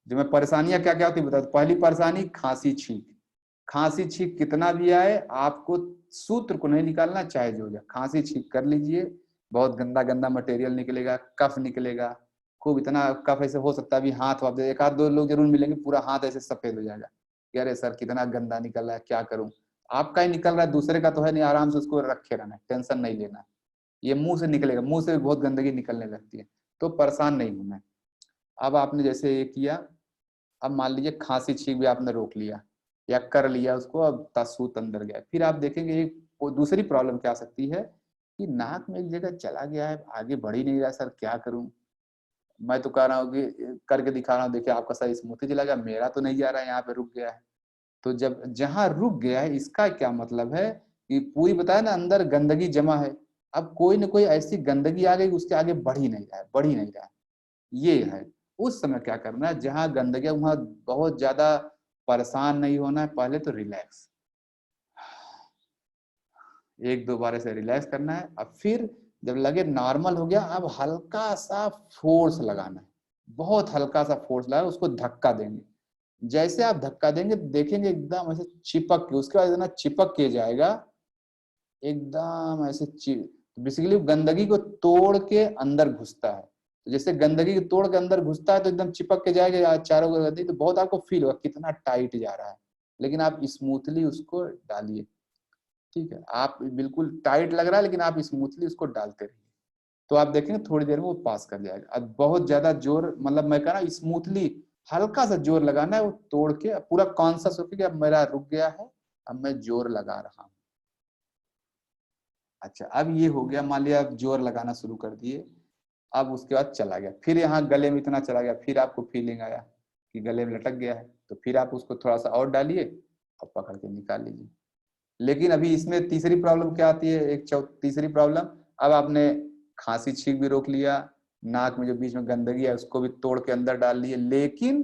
जो मैं परेशानियां क्या क्या होती बता, पहली परेशानी खांसी छींक, खांसी छींक कितना भी आए आपको सूत्र को नहीं निकालना, चाहे जो जाए, खांसी छींक कर लीजिए, बहुत गंदा गंदा मटेरियल निकलेगा, कफ निकलेगा खूब, इतना कफ ऐसे हो सकता है अभी हाथ वाप, 1-2 लोग जरूर मिलेंगे पूरा हाथ ऐसे सफेद हो जाएगा, अरे सर कितना गंदा निकल रहा है, क्या करूं। आपका ही निकल रहा है, दूसरे का तो है नहीं, आराम से उसको रखे रहना, टेंशन नहीं लेना। ये मुंह से निकलेगा, मुंह से भी बहुत गंदगी निकलने लगती है, तो परेशान नहीं होना है। अब आपने जैसे ये किया, अब मान लीजिए खांसी छींक भी आपने रोक लिया या कर लिया उसको, अब तासूत अंदर गया, फिर आप देखेंगे एक दूसरी प्रॉब्लम क्या आ सकती है कि नाक में एक जगह चला गया है, आगे बढ़ ही नहीं रहा, सर क्या करूं। मैं तो कह रहा हूँ कि करके दिखा रहा हूँ, देखिए आपका सही स्मूथ ही चला गया, मेरा तो नहीं जा रहा है, यहाँ पे रुक गया है। तो जब जहां रुक गया है, इसका क्या मतलब है कि पूरी बताया ना अंदर गंदगी जमा है, अब कोई ना कोई ऐसी गंदगी आ गई, उसके आगे बढ़ ही नहीं रहा है, बढ़ ही नहीं रहा है, ये है। उस समय क्या करना है, जहां गंदगी है वहां बहुत ज्यादा परेशान नहीं होना है। पहले तो रिलैक्स, एक दो बार ऐसे रिलैक्स करना है। अब फिर जब लगे नॉर्मल हो गया, अब हल्का सा फोर्स लगाना है, बहुत हल्का सा फोर्स लगा, उसको धक्का देंगे। जैसे आप धक्का देंगे देखेंगे एकदम ऐसे चिपक के, उसके बाद इतना चिपक के जाएगा एकदम ऐसे बेसिकली गंदगी को तोड़ के अंदर घुसता है। तो जैसे गंदगी को तोड़ के अंदर घुसता है तो एकदम चिपक के जाएगा चारों गंदगी, तो बहुत आपको फील होगा कितना टाइट जा रहा है। लेकिन आप स्मूथली उसको डालिए, ठीक है। आप बिल्कुल टाइट लग रहा है लेकिन आप स्मूथली उसको डालते रहिए, तो आप देखेंगे थोड़ी देर में वो पास कर जाएगा। अब बहुत ज्यादा जोर, मतलब मैं कह रहा हूँ स्मूथली हल्का सा जोर लगाना है, वो तोड़ के पूरा कॉन्शियस होकर कि अब मेरा रुक गया है, अब मैं जोर लगा रहा हूँ। अच्छा, अब ये हो गया, मान लिया आप जोर लगाना शुरू कर दिए, अब उसके बाद चला गया, फिर यहाँ गले में इतना चला गया, फिर आपको फीलिंग आया कि गले में लटक गया है, तो फिर आप उसको थोड़ा सा और डालिए और पकड़ के निकाल लीजिए। लेकिन अभी इसमें तीसरी प्रॉब्लम क्या आती है, तीसरी प्रॉब्लम, अब आपने खांसी छींक भी रोक लिया, नाक में जो बीच में गंदगी है उसको भी तोड़ के अंदर डाल लिए, लेकिन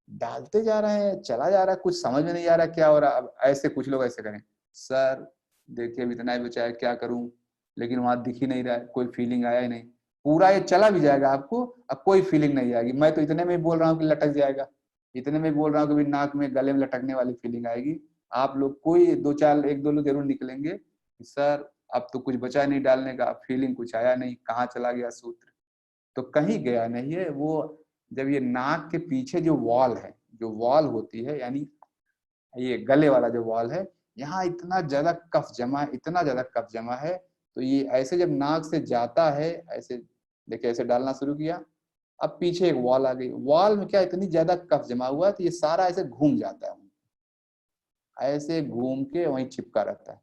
डालते जा रहे हैं, चला जा रहा है, कुछ समझ में नहीं आ रहा क्या हो रहा। अब ऐसे कुछ लोग ऐसे करें, सर देखिए अभी इतना ही बचा है, क्या करूं, लेकिन वहां दिख ही नहीं रहा है, कोई फीलिंग आया ही नहीं। पूरा ये चला भी जाएगा आपको, अब कोई फीलिंग नहीं आएगी। मैं तो इतने में ही बोल रहा हूँ कि लटक जाएगा, इतने में बोल रहा हूँ कि नाक में गले में लटकने वाली फीलिंग आएगी। आप लोग कोई दो चार एक दो लोग जरूर निकलेंगे कि सर अब तो कुछ बचा नहीं डालने का, फीलिंग कुछ आया नहीं, कहाँ चला गया सूत्र। तो कहीं गया नहीं है वो। जब ये नाक के पीछे जो वॉल है, जो वॉल होती है, यानी ये गले वाला जो वॉल है, यहाँ इतना ज्यादा कफ जमा है, इतना ज्यादा कफ जमा है, तो ये ऐसे जब नाक से जाता है, ऐसे देखिए ऐसे डालना शुरू किया, अब पीछे एक वॉल आ गई, वॉल में क्या इतनी ज्यादा कफ जमा हुआ है तो ये सारा ऐसे घूम जाता है, ऐसे घूम के वहीं चिपका रहता है,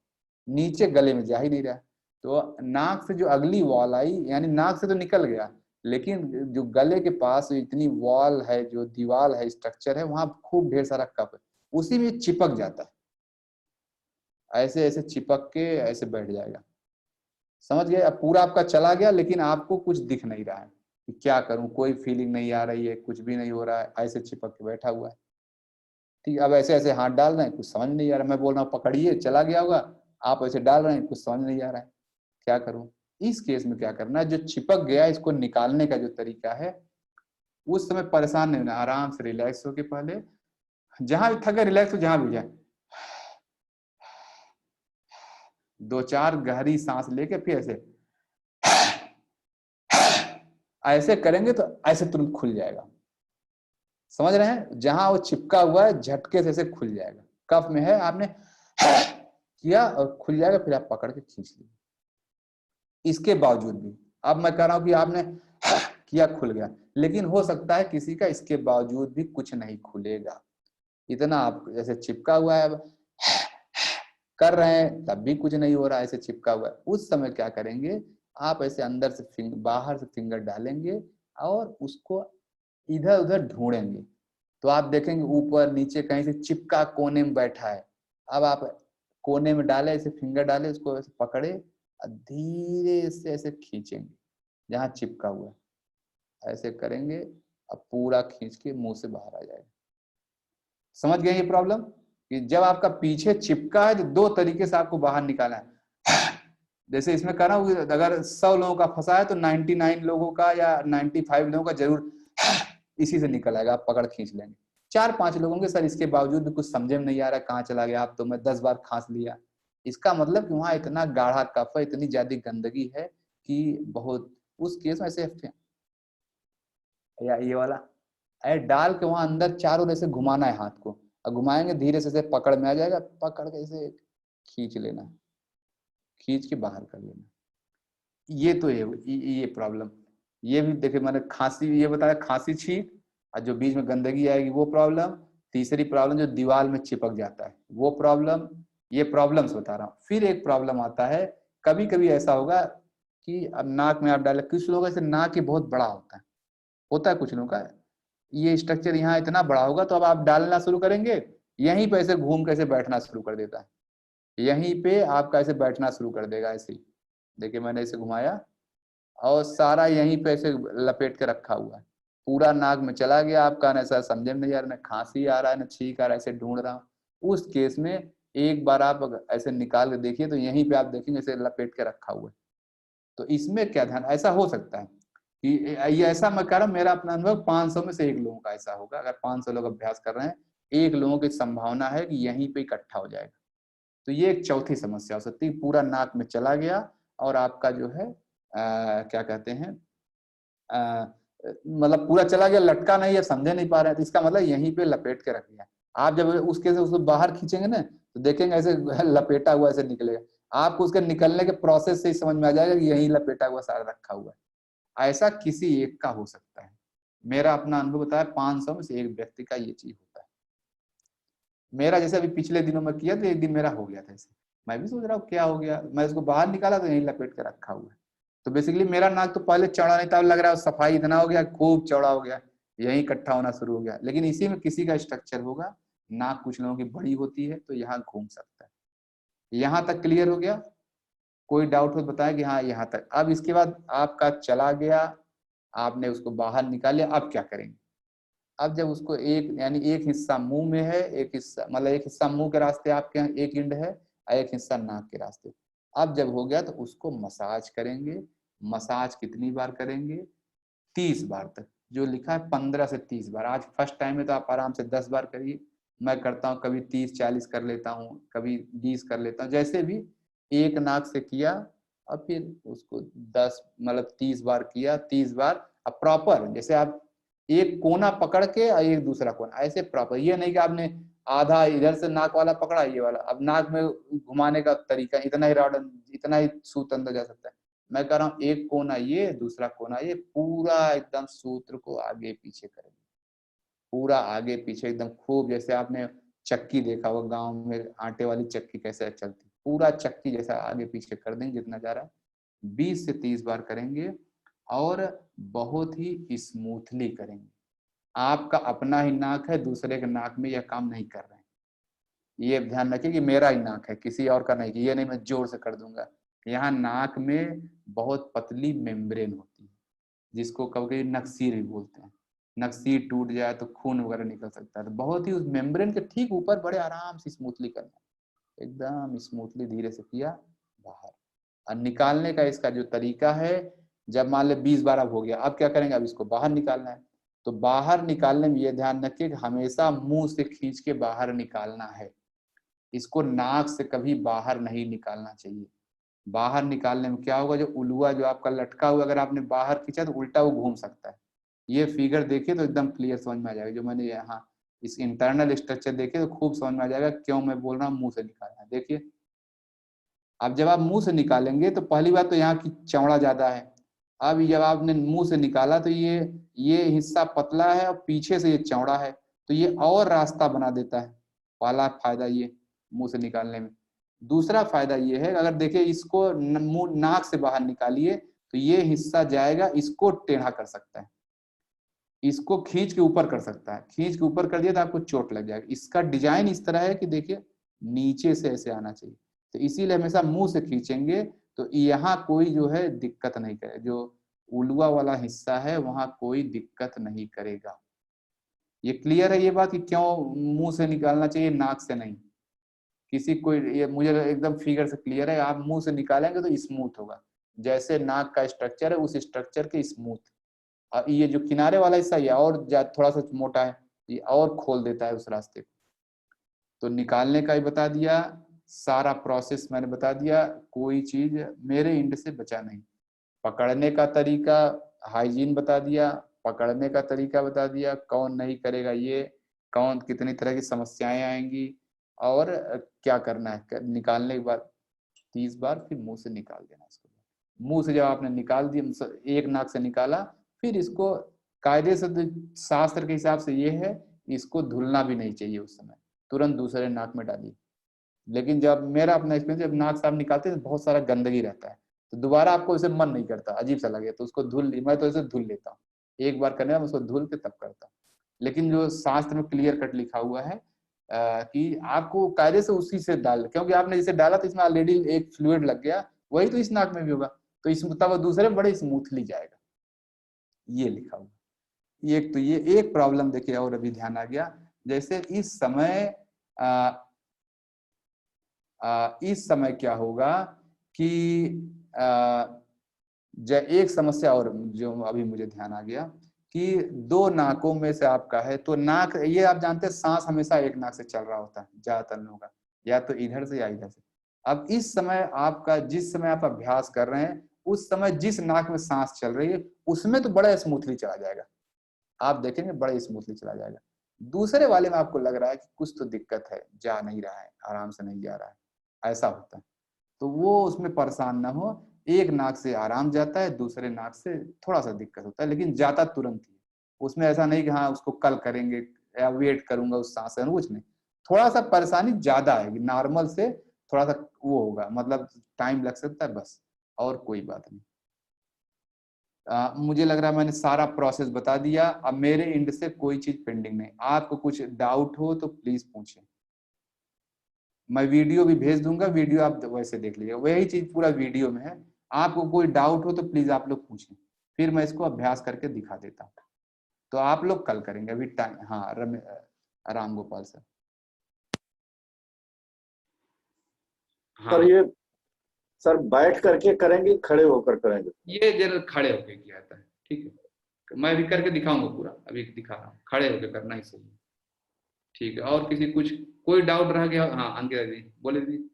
नीचे गले में जा ही नहीं रहा। तो नाक से जो अगली वॉल आई, यानी नाक से तो निकल गया, लेकिन जो गले के पास इतनी वॉल है, जो दीवार है, स्ट्रक्चर है, वहां खूब ढेर सारा कफ है, उसी में चिपक जाता है, ऐसे ऐसे चिपक के ऐसे बैठ जाएगा। समझ गए? अब पूरा आपका चला गया लेकिन आपको कुछ दिख नहीं रहा है कि क्या करूं, कोई फीलिंग नहीं आ रही है, कुछ भी नहीं हो रहा है, ऐसे चिपक के बैठा हुआ है। ठीक, अब ऐसे ऐसे हाथ डाल रहे हैं, कुछ समझ नहीं आ रहा, मैं बोल रहा हूँ पकड़िए, चला गया होगा, आप ऐसे डाल रहे हैं, कुछ समझ नहीं आ रहा है, क्या करूं। इस केस में क्या करना है, जो चिपक गया इसको निकालने का जो तरीका है, उस समय परेशान नहीं होना, आराम से रिलैक्स होके पहले जहां भी थके रिलैक्स हो, जहां भी जाए, दो चार गहरी सांस लेके फिर ऐसे ऐसे करेंगे तो ऐसे तुरंत खुल जाएगा। समझ रहे हैं? जहां वो चिपका हुआ है झटके से ऐसे खुल जाएगा, कफ में है, आपने किया और खुल जाएगा, फिर आप पकड़ के खींच लीजिए। इसके बावजूद भी अब मैं कह रहा हूं कि आपने किया, खुल गया, लेकिन हो सकता है किसी का इसके बावजूद भी कुछ नहीं खुलेगा, इतना आप जैसे चिपका हुआ है, अब कर रहे हैं तब भी कुछ नहीं हो रहा, ऐसे चिपका हुआ है। उस समय क्या करेंगे, आप ऐसे अंदर से बाहर से फिंगर डालेंगे और उसको इधर उधर ढूंढेंगे, तो आप देखेंगे ऊपर नीचे कहीं से चिपका कोने में बैठा है। अब आप कोने में डाले, ऐसे फिंगर डाले, उसको ऐसे पकड़े और धीरे से ऐसे खींचेंगे जहां चिपका हुआ है, ऐसे करेंगे, अब पूरा खींच के मुंह से बाहर आ जाएगा। समझ गए ये प्रॉब्लम? कि जब आपका पीछे चिपका है तो दो तरीके से आपको बाहर निकालना है। जैसे इसमें कह रहा हूँ, अगर 100 लोगों का फंसा है तो 99 लोगों का या 95 लोगों का जरूर इसी से निकल आएगा, आप पकड़ खींच लेंगे। 4-5 लोगों के सर इसके बावजूद भी कुछ समझे में नहीं आ रहा, कहाँ चला गया, आप तो मैं 10 बार खांस लिया। इसका मतलब कि वहां इतना गाढ़ा कफ है, इतनी ज्यादा गंदगी है कि बहुत, उस केस में ऐसे या ये वाला डाल के वहां अंदर चारों ऐसे घुमाना है हाथ को, और घुमाएंगे धीरे से पकड़ में आ जाएगा, पकड़ के ऐसे खींच लेना, खींच के बाहर कर लेना। ये तो ये प्रॉब्लम, ये भी देखे मैंने खांसी ये बताया, खांसी छींक, और जो बीच में गंदगी आएगी वो प्रॉब्लम। तीसरी प्रॉब्लम जो दीवार में चिपक जाता है वो प्रॉब्लम। ये प्रॉब्लम्स बता रहा हूँ। फिर एक प्रॉब्लम आता है, कभी कभी ऐसा होगा कि अब नाक में आप डाले, कुछ लोगों से नाक ही बहुत बड़ा होता है कुछ लोगों का, ये स्ट्रक्चर यहाँ इतना बड़ा होगा, तो अब आप डालना शुरू करेंगे, यहीं पे ऐसे घूम के ऐसे बैठना शुरू कर देता है, यहीं पे आपका ऐसे बैठना शुरू कर देगा ऐसे ही। देखिए मैंने ऐसे घुमाया और सारा यहीं पे ऐसे लपेट के रखा हुआ है, पूरा नाक में चला गया, आपका ना ऐसा समझे में नहीं आ रहा, ना खांसी आ रहा है, ना छींक आ रहा है, ऐसे ढूंढ रहा हूँ, उस केस में एक बार आप अगर ऐसे निकाल के देखिए तो यहीं पे आप देखेंगे ऐसे लपेट के रखा हुआ है। तो इसमें क्या ध्यान, ऐसा हो सकता है कि ये ऐसा मैं कह रहा हूँ, मेरा अपना अनुभव 500 में से 1 लोगों का ऐसा होगा। अगर 500 लोग अभ्यास कर रहे हैं, 1 लोगों की संभावना है कि यहीं पे इकट्ठा हो जाएगा। तो ये एक चौथी समस्या हो सकती है, पूरा नाक में चला गया और आपका जो है क्या कहते हैं मतलब पूरा चला गया, लटका नहीं है, समझे नहीं पा रहे हैं, तो इसका मतलब यहीं पे लपेट के रख दिया। आप जब उसके से उसको बाहर खींचेंगे ना तो देखेंगे ऐसे लपेटा हुआ ऐसे निकलेगा, आपको उसके निकलने के प्रोसेस से ही समझ में आ जाएगा कि यहीं लपेटा हुआ सारा रखा हुआ है। ऐसा किसी एक का हो सकता है, मेरा अपना अनुभव बताया 500 में से 1 व्यक्ति का ये चीज होता है। मेरा जैसे अभी पिछले दिनों में किया तो एक दिन मेरा हो गया था ऐसे, मैं भी सोच रहा हूँ क्या हो गया, मैं उसको बाहर निकाला तो यहीं लपेट के रखा हुआ है। तो बेसिकली मेरा नाक तो पहले चौड़ा नहीं था, लग रहा है सफाई इतना हो गया, खूब चौड़ा हो गया, यहीं इकट्ठा होना शुरू हो गया। लेकिन इसी में किसी का स्ट्रक्चर होगा, नाक कुछ लोगों की बड़ी होती है तो यहाँ घूम सकता है। यहाँ तक क्लियर हो गया? कोई डाउट हो तो बताया कि हाँ यहाँ तक। अब इसके बाद आपका चला गया, आपने उसको बाहर निकाल लिया, अब क्या करेंगे? अब जब उसको एक यानी एक हिस्सा मुंह में है, एक हिस्सा मतलब एक हिस्सा मुंह के रास्ते आपके यहाँ एक इंड है और एक हिस्सा नाक के रास्ते। अब जब हो गया तो उसको मसाज करेंगे। मसाज कितनी बार करेंगे? 30 बार तक, जो लिखा है 15 से 30 बार। आज फर्स्ट टाइम है तो आप आराम से 10 बार करिए, मैं करता हूँ कभी 30-40 कर लेता हूँ, कभी 20 कर लेता हूँ, जैसे भी। एक नाक से किया और फिर उसको 10 मतलब 30 बार किया, 30 बार। अब प्रॉपर जैसे आप एक कोना पकड़ के और एक दूसरा कोना, ऐसे प्रॉपर, ये नहीं कि आपने आधा इधर से नाक वाला पकड़ा ये वाला, अब नाक में घुमाने का तरीका इतना ही रॉड, इतना ही सूत अंदर जा सकता है। मैं कह रहा हूँ एक कोना ये, दूसरा कोना ये, पूरा एकदम सूत्र को आगे पीछे करेंगे, पूरा आगे पीछे एकदम खूब। जैसे आपने चक्की देखा होगा गांव में, आटे वाली चक्की कैसे चलती, पूरा चक्की जैसा आगे पीछे कर देंगे जितना जा रहा है। 20 से 30 बार करेंगे और बहुत ही स्मूथली करेंगे। आपका अपना ही नाक है, दूसरे के नाक में यह काम नहीं कर रहे हैं। ये ध्यान रखिए कि मेरा ही नाक है, किसी और का नहीं, कि ये नहीं मैं जोर से कर दूंगा। यहाँ नाक में बहुत पतली मेम्ब्रेन होती है, जिसको कभी नक्सीर भी बोलते हैं। नक्सीर टूट जाए तो खून वगैरह निकल सकता है, तो बहुत ही उस मेम्ब्रेन के ठीक ऊपर बड़े आराम से स्मूथली करना, एकदम स्मूथली धीरे से किया बाहर। और निकालने का इसका जो तरीका है, जब मान ले 20 बार अब हो गया, अब क्या करेंगे? अब इसको बाहर निकालना है। तो बाहर निकालने में ये ध्यान रखिए कि हमेशा मुंह से खींच के बाहर निकालना है, इसको नाक से कभी बाहर नहीं निकालना चाहिए। बाहर निकालने में क्या होगा, जो उलुआ जो आपका लटका हुआ, अगर आपने बाहर खींचा तो उल्टा वो घूम सकता है। ये फिगर देखिए तो एकदम क्लियर समझ में आ जाएगा, जो मैंने यहाँ इस इंटरनल स्ट्रक्चर देखिए तो खूब समझ में आ जाएगा क्यों मैं बोल रहा हूँ मुंह से निकालना है। देखिए अब जब आप मुंह से निकालेंगे तो पहली बात तो यहाँ की चौड़ा ज्यादा है। अब जब आपने मुंह से निकाला तो ये हिस्सा पतला है और पीछे से ये चौड़ा है, तो ये और रास्ता बना देता है। पहला फायदा ये मुंह से निकालने में। दूसरा फायदा ये है, अगर देखिए इसको मुंह नाक से बाहर निकालिए तो ये हिस्सा जाएगा, इसको टेढ़ा कर सकता है, इसको खींच के ऊपर कर सकता है। खींच के ऊपर कर दिया तो आपको चोट लग जाएगी। इसका डिजाइन इस तरह है कि देखिए नीचे से ऐसे आना चाहिए, तो इसीलिए हमेशा मुंह से खींचेंगे तो यहाँ कोई जो है दिक्कत नहीं करे, जो उलुआ वाला हिस्सा है वहां कोई दिक्कत नहीं करेगा। ये क्लियर है ये बात कि क्यों मुंह से निकालना चाहिए, नाक से नहीं? किसी कोई ये मुझे एकदम फिगर से क्लियर है। आप मुंह से निकालेंगे तो स्मूथ होगा, जैसे नाक का स्ट्रक्चर है उस स्ट्रक्चर के स्मूथ। और ये जो किनारे वाला हिस्सा ये और थोड़ा सा मोटा है, ये और खोल देता है उस रास्ते को। तो निकालने का ही बता दिया, सारा प्रोसेस मैंने बता दिया, कोई चीज मेरे इंड से बचा नहीं। पकड़ने का तरीका, हाइजीन बता दिया, पकड़ने का तरीका बता दिया, कौन नहीं करेगा ये, कौन कितनी तरह की समस्याएं आएंगी, और क्या करना है निकालने के बाद 30 बार, फिर मुंह से निकाल देना इसको। मुंह से जब आपने निकाल दिया, एक नाक से निकाला, फिर इसको कायदे से शास्त्र के हिसाब से ये है, इसको धुलना भी नहीं चाहिए उस समय, तुरंत दूसरे नाक में डालिए। लेकिन जब मेरा अपना एक्सपीरियंस, जब नाक से आप निकालते हैं तो बहुत सारा गंदगी रहता है, तो दोबारा आपको इसे मन नहीं करता, अजीब सा लगे तो उसको धुल, मैं तो इसे धुल लेता हूँ। एक बार करने में उसको धुल के तब करता हूँ। लेकिन जो शास्त्र में क्लियर कट लिखा हुआ है कि आपको कायदे से उसी से डाल, क्योंकि आपने जिसे डाला तो इसमें ऑलरेडी एक फ्लूइड लग गया, वही तो इस नाक में भी होगा, तो इस तब दूसरे बड़े स्मूथली जाएगा, ये लिखा हुआ। एक तो ये एक प्रॉब्लम देखिए और अभी ध्यान आ गया, जैसे इस समय क्या होगा कि एक समस्या और जो अभी मुझे ध्यान आ गया कि दो नाकों में से आपका है, तो नाक, ये आप जानते हैं सांस हमेशा एक नाक से चल रहा होता है ज्यादातर लोगों का, या तो इधर से या इधर से। अब इस समय आपका, जिस समय आप अभ्यास कर रहे हैं उस समय जिस नाक में सांस चल रही है उसमें तो बड़ा स्मूथली चला जाएगा, आप देखेंगे बड़ा स्मूथली चला जाएगा। दूसरे वाले में आपको लग रहा है कि कुछ तो दिक्कत है, जा नहीं रहा है, आराम से नहीं जा रहा है, ऐसा होता है। तो वो उसमें परेशान ना हो, एक नाक से आराम जाता है, दूसरे नाक से थोड़ा सा दिक्कत होता है, लेकिन जाता तुरंत ही। उसमें ऐसा नहीं कि हाँ उसको कल करेंगे या वेट करूंगा उस सांस का, कुछ नहीं। थोड़ा सा परेशानी ज्यादा आएगी नॉर्मल से, थोड़ा सा वो होगा, मतलब टाइम लग सकता है बस, और कोई बात नहीं। मुझे लग रहा है मैंने सारा प्रोसेस बता दिया। अब मेरे एंड से कोई चीज पेंडिंग नहीं, आपको कुछ डाउट हो तो प्लीज पूछें। मैं वीडियो भी भेज दूंगा, वीडियो आप वैसे देख लीजिएगा, वही चीज पूरा वीडियो में है। आपको कोई डाउट हो तो प्लीज आप लोग पूछें, फिर मैं इसको अभ्यास करके दिखा देता हूँ। तो आप लोग कल करेंगे, अभी टाइम, हाँ राम गोपाल सर। सर हाँ ये सर बैठ करके करेंगे, खड़े होकर करेंगे? ये जरा खड़े होके किया जाता है, ठीक है, मैं भी करके दिखाऊंगा पूरा, अभी दिखा रहा हूँ, खड़े होके करना ही सही है। ठीक है, और किसी कुछ कोई डाउट रह गया? हाँ अंकिता जी बोले दीदी।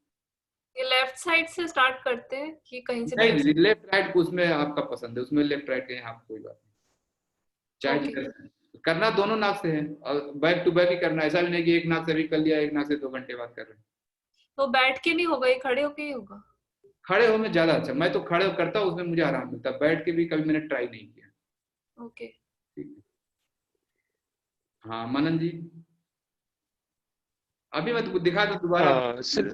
ये लेफ्ट साइड से स्टार्ट करते हैं कि कहीं से नहीं भी? दीदी, लेफ्ट राइट को उसमें आपका पसंद है, उसमें लेफ्ट राइट के यहाँ कोई बात नहीं, चाहे ओके। जिधर से। करना दोनों नाक से है और बैक टू बैक ही करना, ऐसा भी नहीं कि एक नाक से भी कर लिया, एक नाक से 2 घंटे बाद कर रहे हैं। तो बैठ के नहीं होगा, ये खड़े होके ही होगा? खड़े हो में ज्यादा अच्छा, मैं तो खड़े हो करता हूँ, उसमें मुझे आराम मिलता है, बैठ के भी कभी मैंने ट्राई नहीं किया। ओके। ठीक है, हाँ मनन जी, अभी मैं तो दिखा दूं दोबारा? हाँ सर।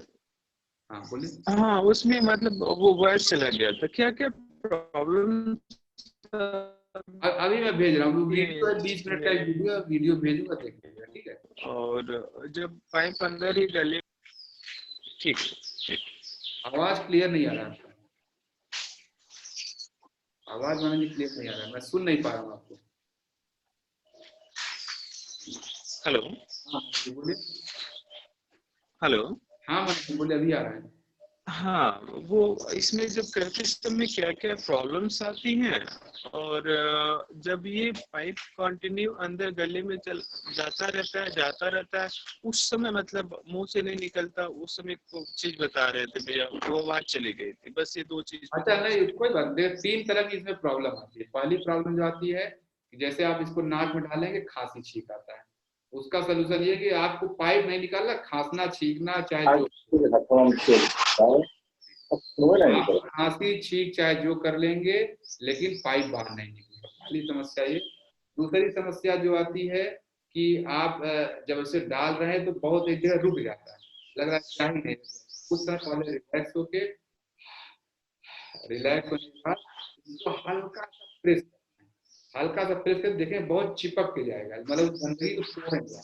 हाँ बोलिए। हाँ उसमें मतलब वो वर्ड चला गया था, क्या क्या प्रॉब्लम? अभी मैं भेज रहा हूँ वीडियो है, 20 मिनट का एक वीडियो, वीडियो भेजूंगा, देख लीजिएगा, ठीक है। और जब पाइप अंदर ही डले, ठीक ठीक। आवाज क्लियर नहीं आ रहा है, आवाज मनन जी क्लियर नहीं आ रहा है, मैं सुन नहीं पा रहा हूँ आपको। हेलो हाँ जी बोलिए। हेलो। हाँ मनन जी बोलिए, अभी आ रहा है। हाँ वो इसमें जब करते समय क्या क्या प्रॉब्लम्स आती हैं, और जब ये पाइप कंटिन्यू अंदर गले में चल जाता रहता है, उस समय मतलब मुंह से नहीं निकलता, उस समय को चीज बता रहे थे भैया, वो आवाज चली गई थी, बस ये 2 चीज। अच्छा नहीं कोई बात नहीं, 3 तरह की इसमें प्रॉब्लम आती है। पहली प्रॉब्लम जो आती है कि जैसे आप इसको नाक में डालेंगे खांसी छींक आता है, उसका सोल्यूशन ये है कि आपको पाइप नहीं निकालना, खांसना छींकना चाहे जो, आप खांसी छींक चाहे जो कर लेंगे, लेकिन पाइप बाहर नहीं निकलेगा। पहली समस्या ये। दूसरी समस्या जो आती है कि आप जब इसे डाल रहे हैं तो बहुत एक जगह रुक जाता है, लग रहा है क्या ही नहीं, कुछ समय पहले रिलैक्स होके, रिलैक्स होने के बाद इसको हल्का सा प्रेस करना है, हल्का सा प्रेस कर देखें, बहुत चिपक के जाएगा, मतलब गंदगी को तोड़ेंगे,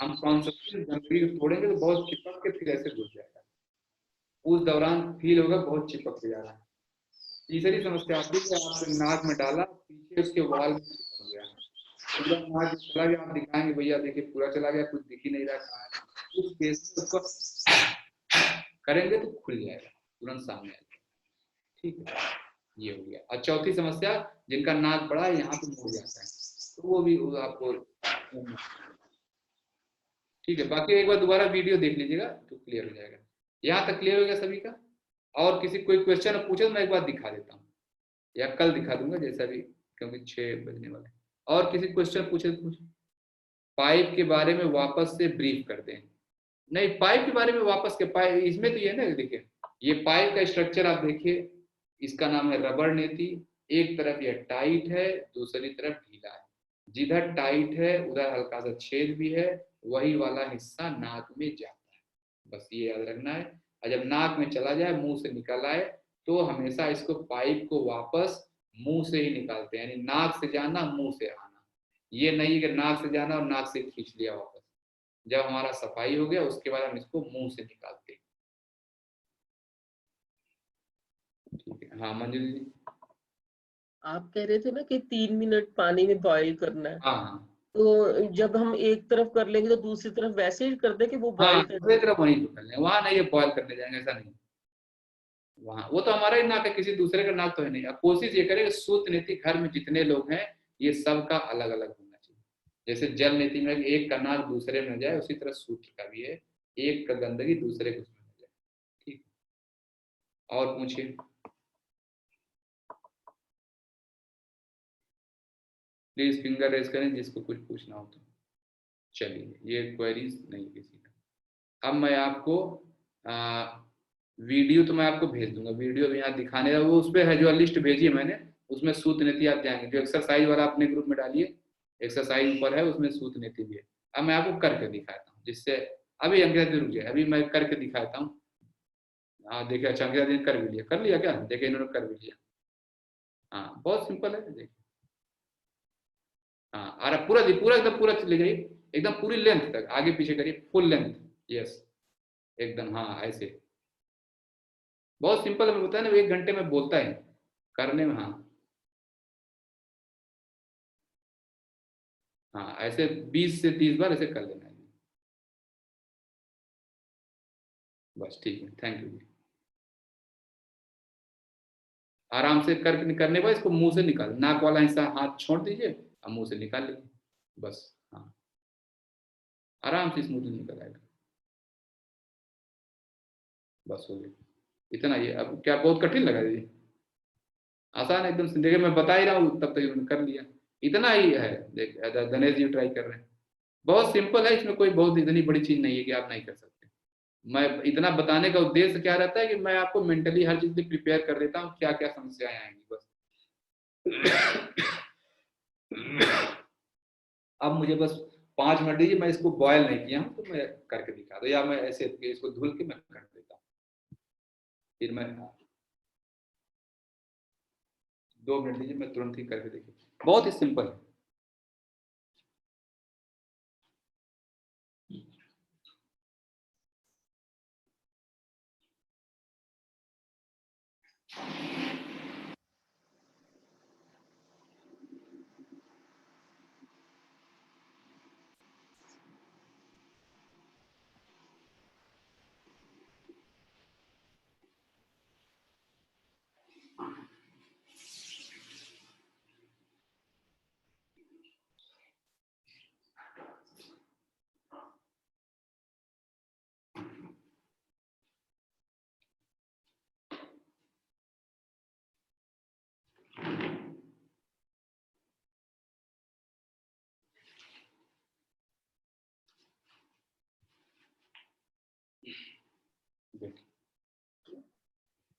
हम कॉन्सेंट्रेट गंदगी को तोड़ेंगे तो बहुत चिपक के फिर ऐसे घुस जाएगा, उस दौरान फील होगा बहुत चिपक के जा रहा है। तीसरी समस्या आती है कि आपने नाक में डाला, पीछे उसके वाल में चिपक गया, पूरा नाक में चला गया, आप दिखाएंगे भैया देखिए पूरा चला गया, कुछ दिख ही नहीं रहा कहाँ है, उस केस में उसको करेंगे तो खुल जाएगा, तुरंत सामने आएगा। ठीक है, ये हो गया। और चौथी समस्या, जिनका नाक बड़ा है यहाँ पे मुड़ जाता है, तो वो भी आपको, ठीक है। बाकी एक बार दोबारा वीडियो देख लीजिएगा तो क्लियर हो जाएगा। यहाँ तक क्लियर हो गया सभी का? और किसी कोई क्वेश्चन पूछे तो मैं एक बार दिखा देता हूँ, या कल दिखा दूंगा जैसा भी, क्योंकि 6 बजने वाले। और किसी क्वेश्चन पूछे तो पूछे। पाइप के बारे में वापस से ब्रीफ करते हैं। नहीं, पाइप के बारे में वापस के, पाइप इसमें तो ये ना, देखिए ये पाइप का स्ट्रक्चर आप देखिए, इसका नाम है रबर नेती। एक तरफ यह टाइट है, दूसरी तरफ ढीला है, जिधर टाइट है उधर हल्का सा छेद भी है, वही वाला हिस्सा नाक में जाता है, बस ये याद रखना है। और जब नाक में चला जाए, मुंह से निकल आए, तो हमेशा इसको पाइप को वापस मुंह से ही निकालते हैं, यानी नाक से जाना मुंह से आना, ये नहीं कि नाक से जाना और नाक से खींच लिया वापस। जब हमारा सफाई हो गया उसके बाद हम इसको मुंह से निकालते हैं। ठीक है, हाँ मंजू जी। आप कह रहे थे ना कि 3 मिनट पानी में बॉईल करना है, हाँ तो जब हम एक तरफ कर लेंगे तो दूसरी तरफ वैसे ही कर दे कि वो हाँ, बॉईल कर दूसरी तरफ वहीं पकड़ लें, वहां नहीं ये बॉयल करने जाएंगे, ऐसा नहीं। वहां वो तो हमारा ही नाक है, किसी दूसरे का नाक तो है नहीं। अब कोशिश ये करें कि सूत्र नीति घर में जितने लोग हैं ये सबका अलग अलग होना चाहिए। जैसे जल नीति में एक का नाक दूसरे में जाए, उसी तरह सूत्र का भी है, एक का गंदगी दूसरे को उसमें जाए। ठीक, और पूछिए, प्लीज फिंगर रेज करें जिसको कुछ पूछना हो तो। चलिए, ये क्वेरीज नहीं किसी का। अब मैं आपको वीडियो तो मैं आपको भेज दूंगा, वीडियो भी यहाँ दिखाने का वो उस पर है, जो लिस्ट भेजी है मैंने, उसमें सूत्र नीति आप जाएंगे, जो एक्सरसाइज वाला अपने ग्रुप में डालिए, एक्सरसाइज ऊपर है उसमें सूत्र नीति भी है। अब मैं आपको करके दिखाता हूँ, जिससे अभी अंकिता रुक जाए, अभी मैं करके दिखाता हूँ। हाँ देखिए, अच्छा अंकिता ने कर भी लिया, कर लिया क्या, देखिए इन्होंने कर भी लिया। हाँ बहुत सिंपल है, देखिए। हाँ अरे पूरा पूरा एकदम पूरा ले जाइए, एकदम पूरी लेंथ तक आगे पीछे करिए, फुल लेंथ, यस एकदम, हाँ ऐसे। बहुत सिंपल है, मैं बताया ना, 1 घंटे में बोलता है करने में। हाँ हाँ, ऐसे 20 से 30 बार ऐसे कर लेना है, बस ठीक है, थैंक यू। आराम से करने के बाद इसको मुंह से निकाल, नाक वाला हिस्सा हाथ छोड़ दीजिए और मुंह से निकाल लीजिए, बस। हाँ आराम से स्मूथली निकल आएगा, बस हो गया इतना ही। अब क्या बहुत कठिन लगा दीजिए, आसान एकदम से, देखिए मैं बता ही रहा हूँ, तब तक इन्होंने कर लिया, इतना ही है। देख गणेश जी ट्राई कर रहे हैं, बहुत सिंपल है, इसमें कोई बहुत इतनी बड़ी चीज नहीं है कि आप नहीं कर सकते। मैं इतना बताने का उद्देश्य क्या रहता है कि मैं आपको मेंटली हर चीज प्रिपेयर कर देता हूँ, क्या क्या समस्याएं आएंगी, बस। अब मुझे बस 5 मिनट दीजिए, मैं इसको बॉयल नहीं किया हूँ तो मैं करके दिखा दूँ, या मैं ऐसे इसको धुल के मैं कर देता हूँ, फिर मैं 2 मिनट दीजिए, मैं तुरंत ही करके देखिए, बहुत ही सिंपल है।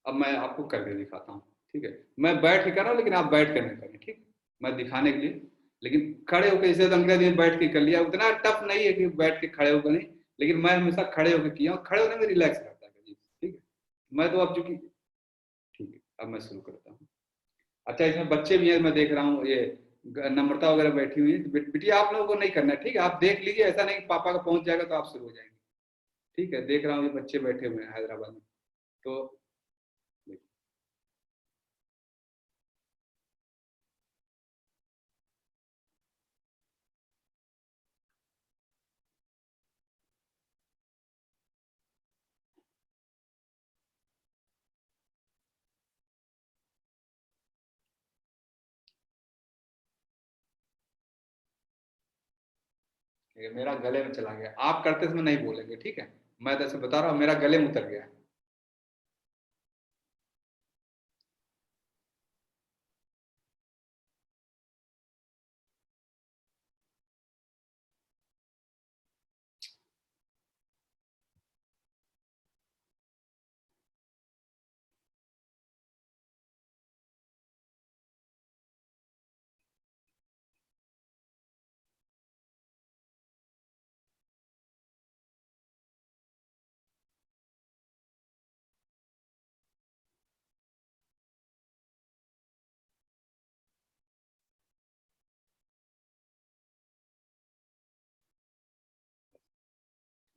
अब मैं आपको करके दिखाता हूँ, ठीक है। मैं बैठ के कर रहा हूँ, लेकिन आप बैठ कर नहीं करें, ठीक। मैं दिखाने के लिए, लेकिन खड़े होकर, जैसे अंग्रेज ने बैठ के कर लिया, उतना टफ नहीं है कि बैठ के खड़े होकर नहीं, लेकिन मैं हमेशा खड़े होकर किया हूँ, खड़े होने में रिलैक्स रहता है, ठीक है। मैं तो अब चूंकि, ठीक है, अब मैं शुरू करता हूँ। अच्छा इसमें बच्चे भी हैं, मैं देख रहा हूँ, ये नम्रता वगैरह बैठी हुई है, बिटिया आप लोगों को नहीं करना है, ठीक है, आप देख लीजिए, ऐसा नहीं कि पापा का पहुंच जाएगा तो आप शुरू हो जाएंगे, ठीक है। देख रहा हूँ ये बच्चे बैठे हुए हैं हैदराबाद में, तो मेरा गले में चला गया, आप करते समय नहीं बोलेंगे, ठीक है। मैं तो ऐसे बता रहा हूँ, मेरा गले में उतर गया।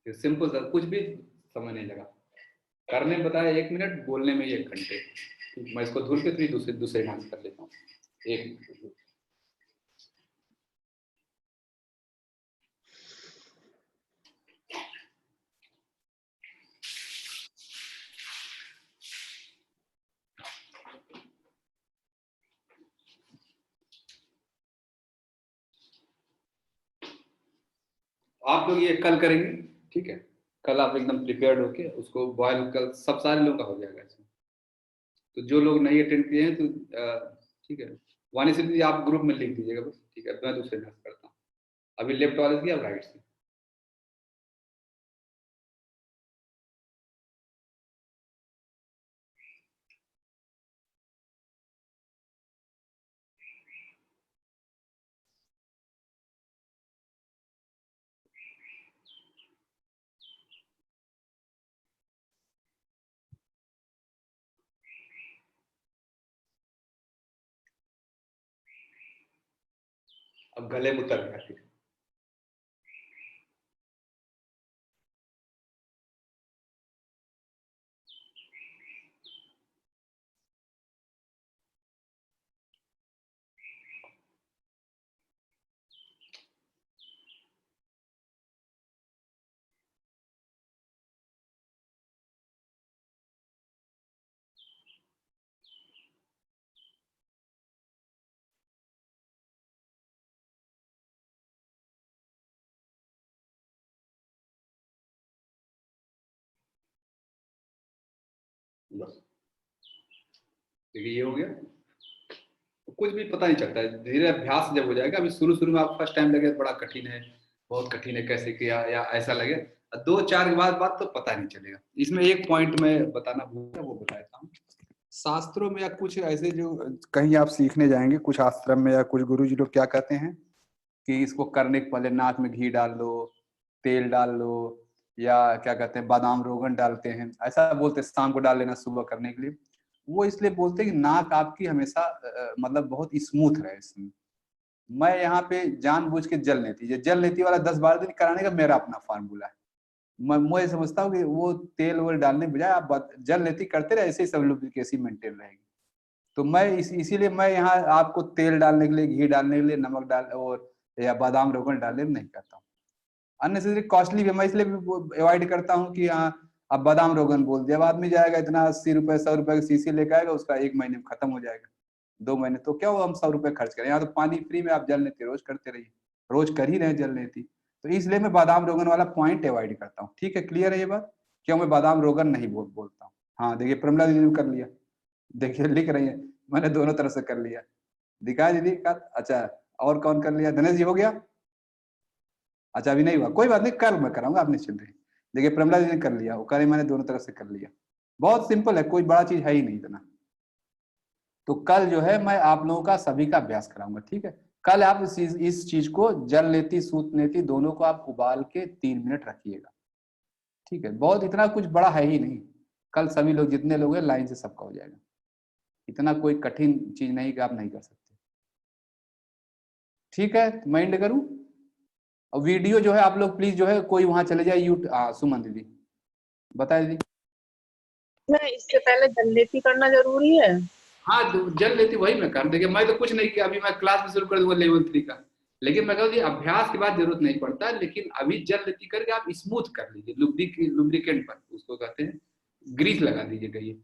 सिंपल सा, कुछ भी समय नहीं लगा, करने में बताया 1 मिनट, बोलने में 1 घंटे। मैं इसको धुल के फिर दूसरे नाम कर लेता हूँ, एक आप लोग ये कल करेंगे, ठीक है? कल आप एकदम प्रिपेयर्ड होके उसको बॉयल, कल सब सारे लोगों का हो जाएगा इसमें। तो जो लोग नहीं अटेंड किए हैं तो ठीक है, वानी सिर्फ आप ग्रुप में लिख दीजिएगा बस, ठीक है? मैं दूसरे मैथ करता हूँ, अभी लेफ्ट वाले की, अब राइट से। अब गले में उतर गया फिर। बस देखिए ये हो गया, कुछ भी पता नहीं चलता है, धीरे अभ्यास जब हो जाएगा। अभी शुरू शुरू में आप फर्स्ट टाइम लगे बड़ा कठिन है, बहुत कठिन है, कैसे किया या ऐसा लगे, 2-4 के बाद तो पता नहीं चलेगा। इसमें एक पॉइंट में बताना भूल गया, वो बताता हूँ। शास्त्रों में या कुछ ऐसे जो कहीं आप सीखने जाएंगे, कुछ आश्रम में या कुछ गुरुजी लोग क्या कहते हैं कि इसको करने के पहले नाक में घी डाल लो, तेल डाल लो, या क्या कहते हैं बादाम रोगन डालते हैं, ऐसा बोलते हैं, शाम को डाल लेना सुबह करने के लिए। वो इसलिए बोलते हैं कि नाक आपकी हमेशा मतलब बहुत स्मूथ रहे इसमें। मैं यहाँ पे जानबूझ के जल नीति वाला 10-12 दिन कराने का मेरा अपना फार्मूला है। मैं समझता हूँ कि वो तेल वोल डालने बजाय आप जल नीति करते रहे, ऐसे ही सब लुब्रिकेसी मेंटेन रहेगी। तो मैं इसीलिए मैं यहाँ आपको तेल डालने के लिए, घी डालने के लिए, नमक डाल और या बादाम रोगन डालने नहीं करता हूँ। अननेसेसरी कॉस्टली भी मैं इसलिए भी अवॉइड करता हूँ कि हाँ अब बादाम रोगन बोल दिया, अब आदमी जाएगा इतना 80 रुपए 100 रुपए की शीशी लेकर आएगा, उसका 1 महीने में खत्म हो जाएगा, 2 महीने, तो क्या हुआ हम 100 रुपए खर्च करें। यहाँ तो पानी फ्री में, आप जल नीति रोज करते रहिए, रोज कर ही रहे जल नीति। तो इसलिए मैं बादाम रोगन वाला पॉइंट अवॉइड करता हूँ। ठीक है, क्लियर है ये बात? क्यों मैं बादाम रोगन नहीं बोलता हूँ। हाँ देखिए प्रमला दीदी ने कर लिया, देखिए लिख रही है, मैंने दोनों तरफ से कर लिया, दिखा दीदी का। अच्छा और कौन कर लिया? दिनेश जी हो गया? अच्छा अभी नहीं हुआ, कोई बात नहीं, कल मैं कराऊंगा, आप निश्चिंत रहिए। देखिए प्रमला जी ने कर लिया, वो कह रही मैंने दोनों तरफ से कर लिया। बहुत सिंपल है, कोई बड़ा चीज है ही नहीं इतना। तो कल जो है मैं आप लोगों का सभी का अभ्यास कराऊंगा, ठीक है? कल आप इस चीज को जल नीति सूत नीति दोनों को आप उबाल के 3 मिनट रखिएगा, ठीक है? बहुत इतना कुछ बड़ा है ही नहीं, कल सभी लोग जितने लोग हैं लाइन से सबका हो जाएगा, इतना कोई कठिन चीज नहीं कि आप नहीं कर सकते। ठीक है, मैं एंड करूं? और वीडियो जो है आप लोग प्लीज जो है कोई वहां चले जाए यूट्यूब। सुमन दीदी बताए दीदी। मैं इससे पहले जल नीति करना जरूरी है? हाँ जल नीति वही मैं कर, देखिए मैं तो कुछ नहीं किया, अभी मैं क्लास में शुरू कर दूंगा लेवल 3 का, लेकिन मैं कहूँ अभ्यास के बाद जरूरत नहीं पड़ता, लेकिन अभी जल नीति करके आप स्मूथ कर लीजिए, लुब्रिकेंट पर उसको कहते हैं, ग्रीस लगा दीजिएगा। ये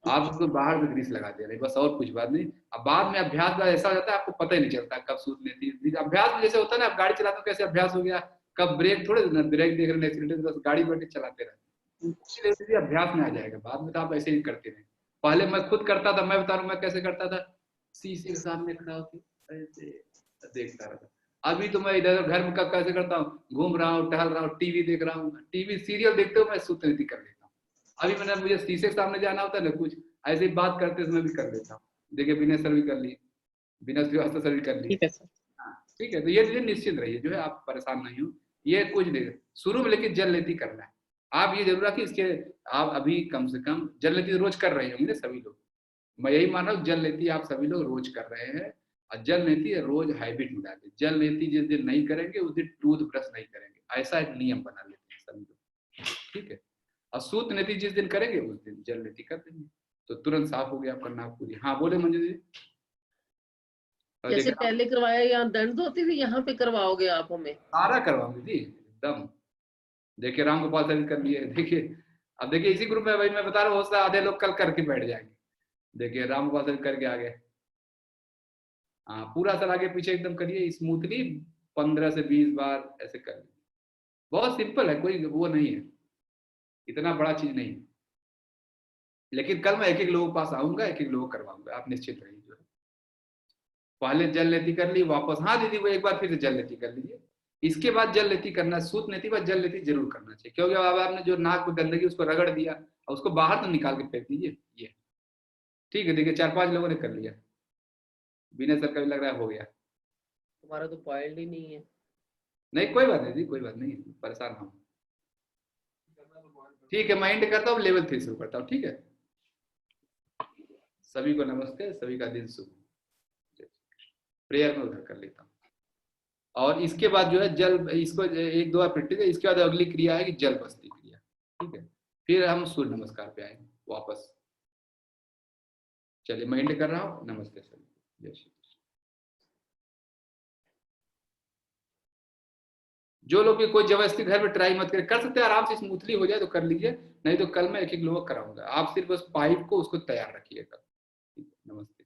आप उसको बाहर में ग्रीस लगा दे रहे बस, और कुछ बात नहीं। अब बाद में अभ्यास का ऐसा हो जाता है आपको पता ही नहीं चलता कब सूत नीति। अभ्यास में जैसे होता है ना, आप गाड़ी चलाते हो कैसे अभ्यास हो गया, कब ब्रेक थोड़े ना, ब्रेक देख रहे एक्सीडेंट, बस गाड़ी बैठ के चलाते रहे, अभ्यास में आ जाएगा। बाद में तो आप ऐसे ही करते रहे। पहले मैं खुद करता था, मैं बता रहा हूँ मैं कैसे करता था, शीशे के सामने खड़ा होकर ऐसे देखता रहता। अभी तो मैं इधर घर में कैसे करता हूँ, घूम रहा हूँ, टहल रहा हूँ, टीवी देख रहा हूँ, टीवी सीरियल देखते हुए मैं सूत नीति कर लेता हूँ। अभी मैंने, मुझे शीशे के सामने जाना होता है ना, कुछ ऐसे ही बात करते समय भी कर लेता हूँ। देखिए विनय सर भी कर ली, विनय श्रीवास्तव सर भी कर लिए। ठीक है सर। हाँ ठीक है, तो ये निश्चित रहिए, जो है आप परेशान नहीं हो। ये कुछ नहीं शुरू में, लेकिन जल नीति करना है। आप ये जरूर रखिए, इसके आप अभी कम से कम जल नीति रोज कर रहे होंगे सभी लोग, मैं यही मान रहा हूँ, जल नीति आप सभी लोग रोज कर रहे हैं। और जल नीति रोज हैबिट में डालें। जल नीति जिस दिन नहीं करेंगे उस दिन टूथ ब्रश नहीं करेंगे, ऐसा एक नियम बना लेते हैं सभी लोग, ठीक है? और सूत नीति जिस दिन करेंगे उस दिन जल नीति कर देंगे, तो तुरंत साफ हो गया आपका नाक पूरी। हाँ बोले मंजू जी। और जैसे देखिए पहले करवाया यहाँ दंड होती थी, यहाँ पे करवाओगे आप हमें? सारा करवाऊंगी जी एकदम। देखिए राम गोपाल से भी कर लिए, देखिए अब देखिए इसी ग्रुप में भाई मैं बता रहा हूँ, हो सकता है आधे लोग कल करके बैठ जाएंगे। देखिए राम गोपाल से भी करके आ गए। हाँ पूरा सर आगे पीछे एकदम करिए स्मूथली, 15 से 20 बार ऐसे कर लीजिए। बहुत सिंपल है, कोई वो नहीं है, इतना बड़ा चीज नहीं है। लेकिन कल मैं एक एक लोगों के पास आऊंगा, एक एक लोगों को करवाऊंगा, आप निश्चित रहिए। जो है पहले जल नीति कर ली वापस, हाँ दीदी वो एक बार फिर से जल नीति कर लीजिए। इसके बाद जल नीति करना, सूत नीति बाद जल नीति जरूर करना चाहिए, क्योंकि अब आपने जो नाक में गंदगी उसको रगड़ दिया और उसको बाहर तो निकाल के फेंक दीजिए। ये ठीक है। देखिए 4-5 लोगों ने कर लिया, विनय सर का भी लग रहा है हो गया। तुम्हारा तो पॉइंट ही नहीं है। नहीं कोई बात नहीं जी, कोई बात नहीं, परेशान ना हो। ठीक है मैं एंड करता हूँ, लेवल 3 शुरू करता हूँ। ठीक है, सभी को नमस्ते, सभी का दिन शुभ। प्रेयर में उधर कर लेता हूँ। और इसके बाद जो है जल, इसको 1-2 बार प्रैक्टिस है। इसके बाद अगली क्रिया है कि जल बस्ती क्रिया। ठीक है, फिर हम सूर्य नमस्कार पे आएंगे वापस। चलिए मैं एंड कर रहा हूँ। नमस्ते सभी, जय श्री कृष्ण। जो लोग भी कोई जबरदस्ती घर में ट्राई मत करें, कर सकते हैं आराम से स्मूथली हो जाए तो कर लीजिए, नहीं तो कल मैं एक एक लोग कराऊंगा। आप सिर्फ बस पाइप को उसको तैयार रखिएगा। नमस्ते।